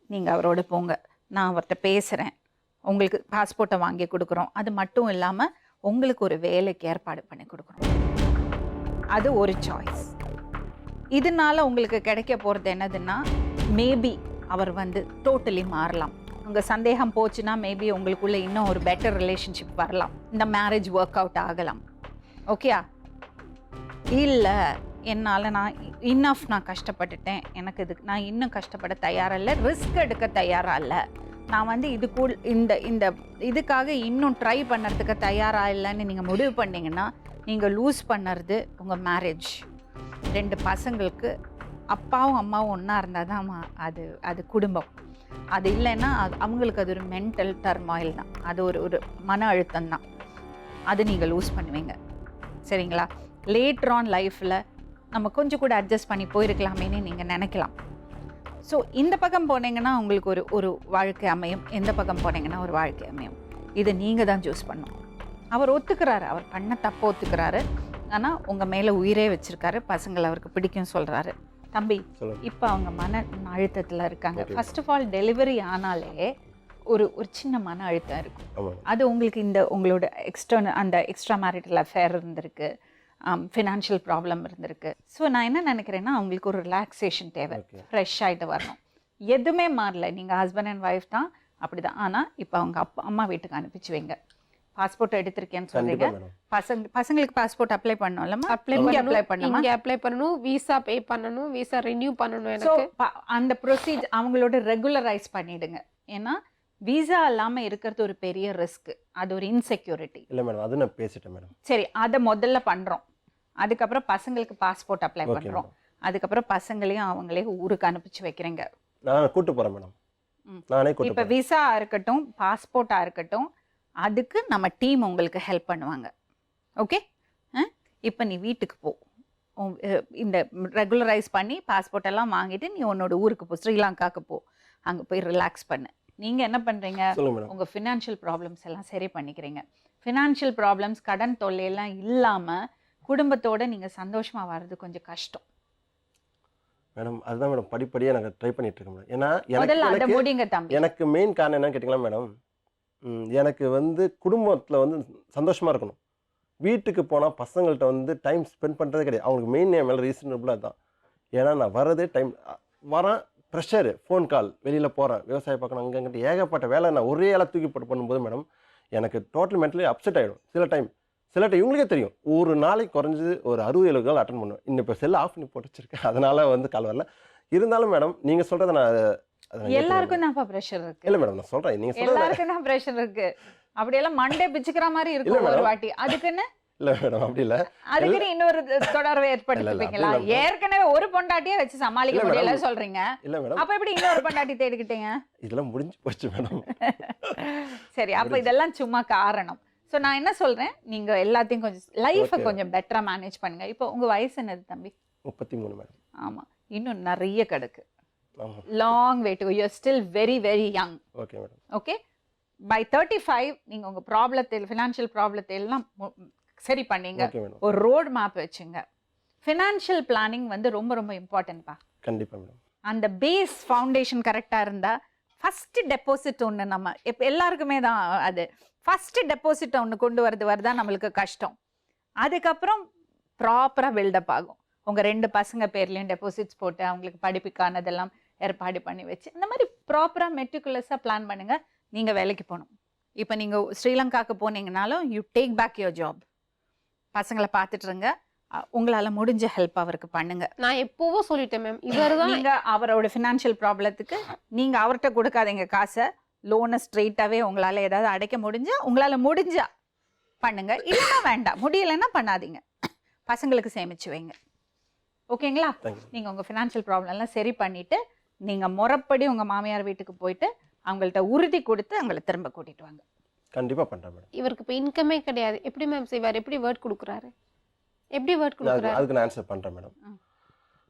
நீங்கள் அவரோட போங்க. நான் அவர்கிட்ட பேசுகிறேன், உங்களுக்கு பாஸ்போர்ட்டை வாங்கி கொடுக்குறோம். அது மட்டும் இல்லாமல் உங்களுக்கு ஒரு வேலைக்கு ஏற்பாடு பண்ணி கொடுக்குறோம். அது ஒரு சாய்ஸ். இதனால உங்களுக்கு கிடைக்க போகிறது என்னதுன்னா, மேபி அவர் வந்து டோட்டலி மாறலாம். உங்கள் சந்தேகம் போச்சுன்னா மேபி உங்களுக்குள்ள இன்னும் ஒரு பெட்டர் ரிலேஷன்ஷிப் வரலாம். இந்த மேரேஜ் ஒர்க் அவுட் ஆகலாம். ஓகேயா? இல்லை, என்னால் நான் கஷ்டப்பட்டுட்டேன், எனக்கு இதுக்கு நான் இன்னும் கஷ்டப்பட தயாராக இல்லை, ரிஸ்க் எடுக்க தயாராக இல்லை, நான் வந்து இந்த இதுக்காக இன்னும் ட்ரை பண்ணுறதுக்கு தயாராக இல்லைன்னு நீங்கள் முடிவு பண்ணிங்கன்னா, நீங்கள் லூஸ் பண்ணுறது உங்கள் மேரேஜ். 2 பசங்களுக்கு அப்பாவும் அம்மாவும் ஒன்றா இருந்தால் தான் அது குடும்பம். அது இல்லைன்னா அவங்களுக்கு அது ஒரு மென்டல் டர்மாயில் தான், அது ஒரு மன அழுத்தம் தான். அது நீங்கள் லூஸ் பண்ணுவீங்க. சரிங்களா? லேட்டர் ஆன் லைஃப்பில் நம்ம கொஞ்சம் கூட அட்ஜஸ்ட் பண்ணி போயிருக்கலாமேன்னு நீங்கள் நினைக்கலாம். ஸோ இந்த பக்கம் போனீங்கன்னா உங்களுக்கு ஒரு வாழ்க்கை அமையும், எந்த பக்கம் போனீங்கன்னா ஒரு வாழ்க்கை அமையும். இதை நீங்கள் தான் சூஸ் பண்ணணும். அவர் ஒத்துக்கிறாரு, அவர் பண்ண தப்பு ஒத்துக்கிறாரு. ஆனால் உங்கள் மேலே உயிரே வச்சுருக்காரு, பசங்களை அவருக்கு பிடிக்கும் சொல்கிறாரு. தம்பி, இப்போ அவங்க மன அழுத்தத்தில் இருக்காங்க. ஃபர்ஸ்ட் ஆஃப் ஆல் டெலிவரி ஆனாலே ஒரு சின்ன மன அழுத்தம் இருக்கும். அது உங்களுக்கு உங்களோட எக்ஸ்ட்ரா மேரிட்டல் அஃபேர் இருந்திருக்கு, ஃபினான்ஷியல் ப்ராப்ளம் இருந்திருக்கு. ஸோ நான் என்ன நினைக்கிறேன்னா அவங்களுக்கு ஒரு ரிலாக்ஸேஷன் தேவை, ஃப்ரெஷ் ஆகிட்டு வரணும். எதுவுமே மாறல, நீங்கள் ஹஸ்பண்ட் அண்ட் ஒய்ஃப் தான், அப்படி தான். ஆனால் இப்போ அவங்க அம்மா வீட்டுக்கு அனுப்பிச்சு வைங்க. பாஸ்போர்ட் எடுத்திருக்கேன்னு சொல்றீங்க, பசங்களுக்கு பாஸ்போர்ட் அப்ளை பண்ணணும்லமா? அப்ளை பண்ணணும், விசா பே பண்ணணும், விசா ரினியூ பண்ணணும். எனக்கு அந்த ப்ரொசீஜர் அவங்களோட ரெகுலரைஸ் பண்ணிடுங்க. ஏன்னா விசா இல்லாமல் இருக்கிறது ஒரு பெரிய ரிஸ்க், அது ஒரு இன்செக்யூரிட்டி. இல்லை மேடம், அது நான் பேசிட்டேன் மேடம். சரி, அதை முதல்ல பண்ணுறோம். அதுக்கப்புறம் பசங்களுக்கு பாஸ்போர்ட் அப்ளை பண்ணுறோம். அதுக்கப்புறம் பசங்களையும் அவங்களே ஊருக்கு அனுப்பிச்சு வைக்கிறீங்க. நான் கூட்டு போகிறேன் மேடம், நானே கூட்டு. இப்போ விசா இருக்கட்டும், பாஸ்போர்ட்டாக இருக்கட்டும், அதுக்கு நம்ம டீம் உங்களுக்கு ஹெல்ப் பண்ணுவாங்க. ஓகே, இப்போ நீ வீட்டுக்கு போ, இந்த ரெகுலரைஸ் பண்ணி பாஸ்போர்ட் எல்லாம் வாங்கிட்டு நீ உன்னோட ஊருக்கு போ, ஸ்ரீலங்காவுக்கு போ. அங்கே போய் ரிலாக்ஸ் பண்ணு. நீங்கள் என்ன பண்ணுறீங்க, உங்கள் ஃபினான்ஷியல் ப்ராப்ளம்ஸ் எல்லாம் சரி பண்ணிக்கிறீங்க. ஃபினான்ஷியல் ப்ராப்ளம்ஸ், கடன் தொல்லையெல்லாம் இல்லாமல் குடும்பத்தோடு நீங்கள் சந்தோஷமாக வர்றது கொஞ்சம் கஷ்டம் மேடம். அதுதான் மேடம் படிப்படியாக நாங்கள் ட்ரை பண்ணிட்டு இருக்கோம் மேடம். ஏன்னா எனக்கு மெயின் காரணம் என்னன்னு கேட்டிங்களா மேடம், எனக்கு வந்து குடும்பத்தில் வந்து சந்தோஷமாக இருக்கணும். வீட்டுக்கு போனால் பசங்கள்கிட்ட வந்து டைம் ஸ்பெண்ட் பண்ணுறதே கிடையாது. அவங்களுக்கு மெயின் என் மேலே ரீசனபுளாக தான். ஏன்னா நான் வர்றதே டைம் வரேன், ப்ரெஷரு, ஃபோன் கால், வெளியில் போகிறேன், விவசாயம் பார்க்கணும், அங்கங்கிட்ட ஏகப்பட்ட வேலை. நான் ஒரே ஆளாக தூக்கி போட்டு பண்ணும்போது மேடம் எனக்கு டோட்டல் மென்டலி அப்செட் ஆகிடும். சில டைம் இவங்களுக்கே தெரியும், ஒரு நாளைக்கு குறைஞ்சது ஒரு 60-70 கால் அட்டன் பண்ணுவேன். இன்னும் இப்போ செல்லை ஆஃப் பண்ணி போட்டு வச்சிருக்கேன், அதனால் வந்து கால் வரல. இருந்தாலும் மேடம் நீங்கள் சொல்கிறத நான் எல்லாருக்கும் தான் ப்ரெஷர் இருக்கு. இல்லை மேடம், நான் சொல்கிறேன், நீங்கள் எல்லாருக்கும் தான் ப்ரெஷர் இருக்கு. அப்படியெல்லாம் மண்டே பிச்சுக்கிற மாதிரி இருக்கும் ஒரு வாட்டி. அதுக்குன்னு இல்லை மேடம், அப்படி இல்லை, அதுக்குன்னு இன்னொரு தொடர்பை ஏற்படுத்திப்பீங்களா? ஏற்கனவே ஒரு பொண்டாட்டியே வச்சு சமாளிக்க முடியல சொல்றீங்க. இல்லை மேடம், அப்ப எப்படி இன்னொரு பொண்டாட்டி தேடிக்கிட்டீங்க? இதெல்லாம் முடிஞ்சு போச்சு மேடம். சரி, அப்ப இதெல்லாம் சும்மா காரணம். ஸோ நான் என்ன சொல்றேன், நீங்க எல்லாத்தையும் கொஞ்சம் லைஃபை கொஞ்சம் பெட்டரா மேனேஜ் பண்ணுங்க. இப்போ உங்க வயசு என்னது தம்பி? 33 மேடம். ஆமா, இன்னும் நிறைய கிடக்கு. Long way to go. You are still very very young. Okay madam. Okay, bye 35 நீங்க உங்க ப்ராப்ளத்தை, ஃபினான்ஷியல் ப்ராப்ளத்தை எல்லாம் சரி பண்ணீங்க. ஒரு ரோட் மேப் வச்சுங்க. ஃபினான்ஷியல் பிளானிங் வந்து ரொம்ப ரொம்ப இம்பார்ட்டன்ட்பா. கண்டிப்பா மேடம். அந்த பேஸ் ஃபவுண்டேஷன் கரெக்டாக இருந்தால் ஃபஸ்ட்டு டெபாசிட் ஒன்று, நம்ம இப்போ எல்லாருக்குமே தான் அது ஃபஸ்ட்டு டெபாசிட் ஒன்று கொண்டு வருதா நம்மளுக்கு கஷ்டம். அதுக்கப்புறம் ப்ராப்பராக பில்டப் ஆகும். உங்கள் 2 பசங்க பேர்லேயும் டெபாசிட்ஸ் போட்டு அவங்களுக்கு படிப்புக்கானதெல்லாம் ஏற்பாடு பண்ணி வச்சு இந்த மாதிரி ப்ராப்பராக மெட்டிகுலஸாக பிளான் பண்ணுங்கள். நீங்கள் வேலைக்கு போகணும். இப்போ நீங்கள் ஸ்ரீலங்காவுக்கு போனீங்கனாலும் you take back your job. பசங்களை பார்த்துட்டுருங்க. உங்களால் முடிஞ்ச ஹெல்ப் அவருக்கு பண்ணுங்க. நான் எப்போவோ சொல்லிட்டேன் மேம், இவர் தான். நீங்கள் அவரோட ஃபினான்ஷியல் ப்ராப்ளத்துக்கு நீங்கள் அவர்கிட்ட கொடுக்காதீங்க காசை. லோனை ஸ்ட்ரெயிட்டாகவே உங்களால் ஏதாவது அடைக்க முடிஞ்சா உங்களால் முடிஞ்சா பண்ணுங்க, இல்லைன்னா வேண்டாம். முடியலைன்னா பண்ணாதீங்க. பசங்களுக்கு சேமிச்சு வைங்க. ஓகேங்களா? நீங்கள் உங்கள் ஃபினான்ஷியல் ப்ராப்ளம்லாம் சரி பண்ணிவிட்டு நீங்கள் முறைப்படி உங்கள் மாமியார் வீட்டுக்கு போயிட்டு அவங்கள்ட்ட உறுதி கொடுத்து அவங்கள திரும்ப கூட்டிகிட்டு வாங்க. கண்டிப்பாக பண்ணுறேன் மேடம். இவருக்கு இப்போ இன்கமே கிடையாது, எப்படி மேம் செய்வார்? எப்படி வேர்ட் கொடுக்குறாரு? எப்படி வேர்ட் கொடுக்குறாரு? அதுக்கு நான் ஆன்சர் பண்ணுறேன் மேடம்.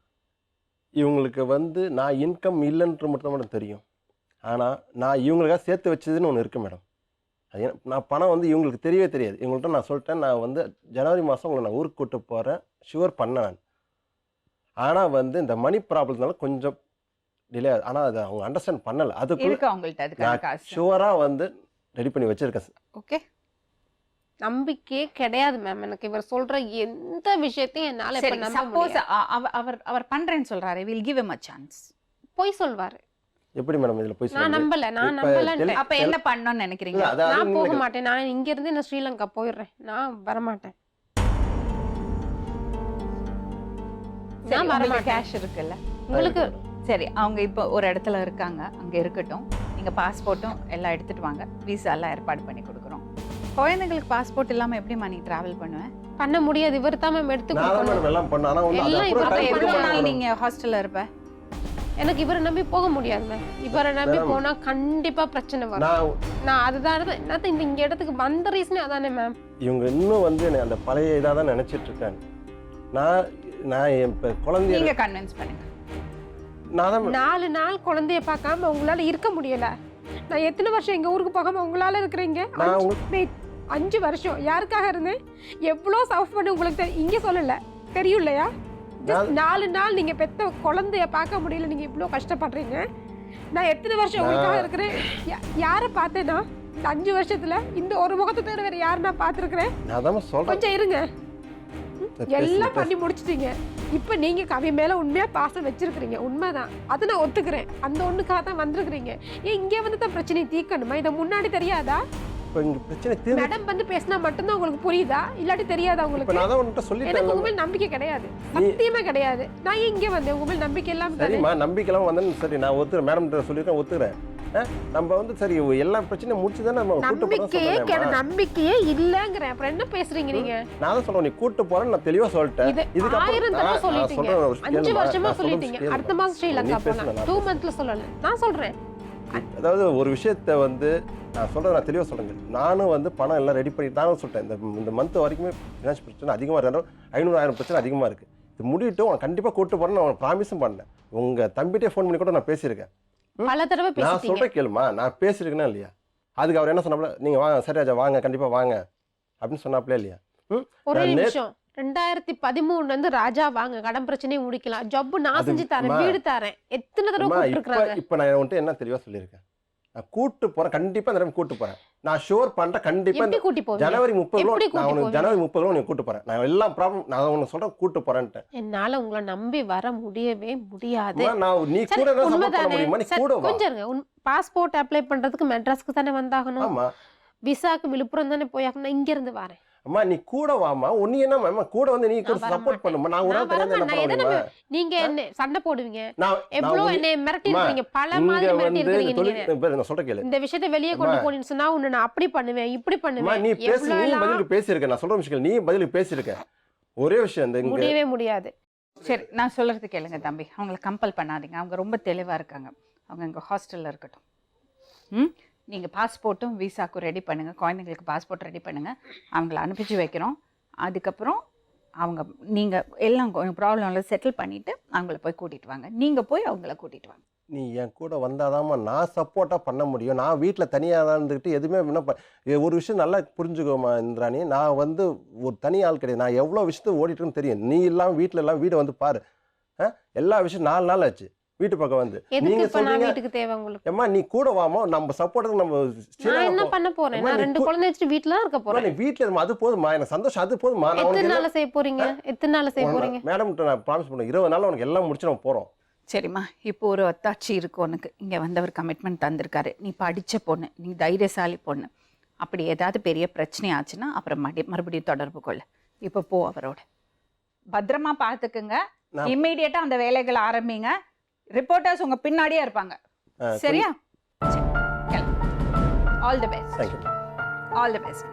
இவங்களுக்கு வந்து நான் இன்கம் இல்லைன்ற மட்டும் தான் தெரியும். ஆனால் நான் இவங்களுக்காக சேர்த்து வச்சதுன்னு ஒன்று இருக்குது மேடம். அது நான் பணம் வந்து இவங்களுக்கு தெரியவே தெரியாது. இவங்கள்ட்ட நான் சொல்லிட்டேன், நான் வந்து ஜனவரி மாதம் உங்களை நான் ஊருக்கு கூட்டு போகிறேன் ஷுவர் பண்ணேன் நான். ஆனால் வந்து இந்த மணி ப்ராப்ளம்னால கொஞ்சம் டிலே ஆகுது. ஆனால் அதை அவங்க அண்டர்ஸ்டாண்ட் பண்ணலை. அதுக்கு ஷுவராக வந்து ரெடி பண்ணி வச்சுருக்கேன். ஓகே, நம்பிக்கையே கிடையாது மேம் எனக்கு. இவர் சொல்ற எந்த விஷயத்தையும் என்னால இப்ப நம்ப முடியாது. அவர் பண்றேன்னு சொல்றாரு, will give him a chance. போய் சொல்வாரு. எப்படி மேடம் இதுல போய் நான் நம்பல. அப்ப என்ன பண்ணணும்னு நினைக்கிறீங்க? நான் போக மாட்டேன். நான் இங்க இருந்து நான் ஸ்ரீலங்கா போயிடுறேன். நான் வர மாட்டேன். நான் வர மாட்டேன். கேஷ் இருக்குல்ல உங்களுக்கு? சரி, அவங்க இப்போ ஒரு இடத்துல இருக்காங்க, அங்க இருக்கட்டும். நீங்க பாஸ்போர்ட்டும் எல்லாம் எடுத்துட்டு வாங்க. விசா எல்லாம் ஏற்பாடு பண்ணி கொடுக்குறோம். குழந்தைங்களுக்கு பாஸ்போர்ட் இல்லாம எப்படிமா நீ டிராவல் பண்ணுவேன்? பண்ண முடியாது. இவர் தான் மேம் நீங்க ஹாஸ்டல்ல இருப்ப. எனக்கு இவரை நம்பி போக முடியாது மேம். இவரை நம்பி போனா கண்டிப்பா பிரச்சனை வரும். நான் அதுதான் என்னத்த இந்த இடத்துக்கு வந்த ரீசனே அதானே மேம். இவங்க இன்னும் வந்து அந்த பழைய இதாக தான் நினைச்சிட்டு இருக்காங்க. நான் இப்போ குழந்தைய நீங்க கன்வின்ஸ் பண்ணுங்க. நான் தான் 4 நாள் குழந்தைய பார்க்காம உங்களால இருக்க முடியல. நான் எத்தனை வருஷம் எங்க ஊருக்கு போகாம உங்களால இருக்கிறீங்க? நான் 5 வருஷம் யாருக்காக இருந்தேன்? எவ்வளோ சஃபர் பண்ணி உங்களுக்கு இங்க சொல்லல தெரியும் இல்லையா? 4 நாள் நீங்க பெத்த குழந்தைய பார்க்க முடியல, நீங்க இவ்வளோ கஷ்டப்படுறீங்க. நான் எத்தனை வருஷம் உங்களுக்காக இருக்கிறேன்? யாரை பார்த்தேன்னா இந்த 5 வருஷத்துல இந்த ஒரு முகத்தை தவிர வேற யாரை நான் பார்த்துருக்கிறேன்? நான் தான் சொல்கிறேன். கொஞ்சம் இருங்க, எல்லாம் பண்ணி முடிச்சிட்டீங்க. இப்போ நீங்க கவி மேல உண்மையா பாசம் வச்சிருக்கிறீங்க, உண்மைதான், அதை நான் ஒத்துக்கிறேன். அந்த ஒண்ணுக்காக தான் வந்திருக்கிறீங்க. ஏன் இங்கே வந்து தான் பிரச்சனையை தீர்க்கணுமா? இதை முன்னாடி தெரியாதா? இப்போ இங்கே பிரச்சனை தீர்ந்து மேடம் வந்து பேசினா மட்டும்தான் உங்களுக்கு புரியுதா, இல்லாட்டி தெரியாதா இப்போ உங்களுக்கு? நான் தான் உன்கிட்ட சொல்லிட்டேன். எனக்கு உங்க மேல் நம்பிக்கை கிடையாது, சத்தியமே கிடையாது. நான் ஏன் இங்கே வந்தேன்? உங்க மேல் நம்பிக்கை இல்லாம தானே. சரிம்மா, நம்பிக்கைலாம் வந்தேன்னு சரி, நான் ஒத்துக்கிறேன். மேடம் சொல்லியிருக்கேன், ஒத்துக்கிறேன். நம்ம வந்து சரி எல்லா பிரச்சனையும் முடிச்சு தானே நம்ம கூட்டு போகிறோம். நம்பிக்கையே இல்லைங்கிறேன். அப்புறம் என்ன பேசுறீங்க நீங்க? நான் தான் சொல்றேன், நீ கூட்டு போறேன்னு நான் தெளிவா சொல்லிட்டேன். இதுக்கப்புறம் 1000 தடவை சொல்லிட்டீங்க, 5 வருஷமா சொல்லிட்டீங்க. அடுத்த மாசம் ஸ்ரீலங்கா போலாம், 2 மந்த்ல சொல்லல. நான் சொல்றேன், அதாவது ஒரு விஷயத்த வந்து நான் சொல்றேன், நான் தெளிவா சொல்றேங்க. நானும் வந்து பணம் எல்லாம் ரெடி பண்ணி நானும் சொல்லிட்டேன். இந்த மந்த் வரைக்குமே ஃபினான்ஸ் பிரச்சனை அதிகமாக இருந்தாலும் 500,000 பிரச்சனை அதிகமாக இருக்கு. இது முடிவிட்டு உனக்கு கண்டிப்பாக கூட்டு போறேன்னு நான் ப்ராமிஸும் பண்ணேன். உங்க தம்பிட்டே ஃபோன் பண்ணி கூட நான் பேசியிருக்கேன். பல தடவை நான் பேசிட்டீங்க. சொல்றேன் கேளுமா, நான் பேசியிருக்கேனா இல்லையா? அதுக்கு அவர் என்ன சொன்னாப்ல, நீங்க வாங்க சரிராஜா வாங்க, கண்டிப்பா வாங்க அப்படின்னு சொன்னாப்ல இல்லையா? ஒரே நிமிஷம், 2013 வந்து ராஜா வாங்க, கடன் பிரச்சனையை முடிக்கலாம், ஜப் நான் செஞ்சு தரேன், வீடு தரேன், எத்தனை தடவை கூப்பிட்டுருக்காங்க. இப்போ நான் வந்துட்டு என்ன தெளிவா சொல்லியிருக்கேன், நான் கூட்டு போறேன், கண்டிப்பா இந்த டைம் கூட்டு போறேன். நான் ஷோர் பண்றேன், கண்டிப்பா எப்படி கூட்டி போவீங்க? ஜனவரி 30 எப்படி நான் கூட்டி உனக்கு ஜனவரி 30 உனக்கு கூட்டு போறேன். நான் எல்லா ப்ராப்ளம் நான் உனக்கு சொல்றேன், கூட்டு போறேன்ட்டு. என்னால உங்களை நம்பி வர முடியவே முடியாது. நான் நீ கூட என்ன சப்போர்ட் பண்ண முடியுமா? நீ கூட வா. கொஞ்சம் இருங்க, பாஸ்போர்ட் அப்ளை பண்றதுக்கு மெட்ராஸ்க்கு தானே வந்தாகணும். ஆமா, விசாக்கு விழுப்புரம் தானே போயாகணும். நான் இங்க இருந்து வரேன். அம்மா நீ கூட வாமா. ஒண்ணு என்ன மேம் கூட வந்து நீ கூட சப்போர்ட் பண்ணுமா? நான் ஒரு ஆள் தெரியாத என்ன பண்ணுவீங்க? நீங்க என்ன சண்டை போடுவீங்க? நான் எவ்வளவு என்ன மிரட்டி இருக்கீங்க, பல மாதிரி மிரட்டி இருக்கீங்க. நான் சொல்ற கேளு, இந்த விஷயத்தை வெளியே கொண்டு போனீன்னு சொன்னா உன்னை நான் அப்படி பண்ணுவேன், இப்படி பண்ணுவேன். நீ பேசி, நீ பதிலுக்கு பேசியிருக்க. நான் சொல்ற விஷயம் நீ பதிலுக்கு பேசியிருக்க. ஒரே விஷயம் இந்த முடியவே முடியாது. சரி, நான் சொல்றது கேளுங்க தம்பி, அவங்கள கம்பல் பண்ணாதீங்க. அவங்க ரொம்ப தெளிவா இருக்காங்க. அவங்க எங்க ஹாஸ்டல்ல இருக்கட்டும். நீங்கள் பாஸ்போர்ட்டும் விசாக்கும் ரெடி பண்ணுங்கள், குழந்தைங்களுக்கு பாஸ்போர்ட் ரெடி பண்ணுங்கள், அவங்கள அனுப்பிச்சு வைக்கிறோம். அதுக்கப்புறம் அவங்க நீங்கள் எல்லாம் ப்ராப்ளம் எல்லாம் செட்டில் பண்ணிவிட்டு அவங்கள போய் கூட்டிகிட்டு வாங்க. நீங்கள் போய் அவங்கள கூட்டிகிட்டு வாங்க. நீ என் கூட வந்தாதாம்மா நான் சப்போர்ட்டாக பண்ண முடியும். நான் வீட்டில் தனியாக தான் இருந்துக்கிட்டு எதுவுமே என்ன ஒரு விஷயம் நல்லா புரிஞ்சுக்கோமா இந்திராணி, நான் வந்து ஒரு தனி ஆள் கிடையாது. நான் எவ்வளோ விஷயத்தை ஓடிட்டுன்னு தெரியும். நீ இல்லாமல் வீட்டில் எல்லாம் வீடை வந்து பாரு. எல்லா விஷயம் 4 நாள் ஆச்சு வீட்டு பக்கம் வந்து. நீங்க சொல்றீங்க வீட்டுக்கு தேவை உங்களுக்கு. அம்மா நீ கூட வாமா, நம்ம சப்போர்ட்டுக்கு நம்ம நான் என்ன பண்ண போறேன்? நான் 2 குழந்தை வச்சுட்டு வீட்ல தான் இருக்க போறேன். நீ வீட்ல இருமா, அது போதுமா, எனக்கு சந்தோஷம், அது போதுமா. நான் எத்தனை நாள் செய்ய போறீங்க? எத்தனை நாள் செய்ய போறீங்க? மேடம் நான் ப்ராமிஸ் பண்ணேன் 20 நாள்ல உனக்கு எல்லாம் முடிச்சு நம்ம போறோம். சரிம்மா, இப்போ ஒரு அத்தாட்சி இருக்கு உனக்கு. இங்கே வந்தவர் கமிட்மெண்ட் தந்திருக்காரு. நீ படித்த பொண்ணு, நீ தைரியசாலி பொண்ணு. அப்படி ஏதாவது பெரிய பிரச்சனை ஆச்சுன்னா அப்புறம் மறுபடியும் தொடர்பு கொள்ள. இப்போ போ, அவரோட பத்திரமா பார்த்துக்குங்க. இம்மீடியட்டாக அந்த வேலைகளை ஆரம்பிங்க. ரிப்போர்ட்டர்ஸ் உங்க பின்னாடியே இருப்பாங்க. சரியா? All the best. Thank you. All the best.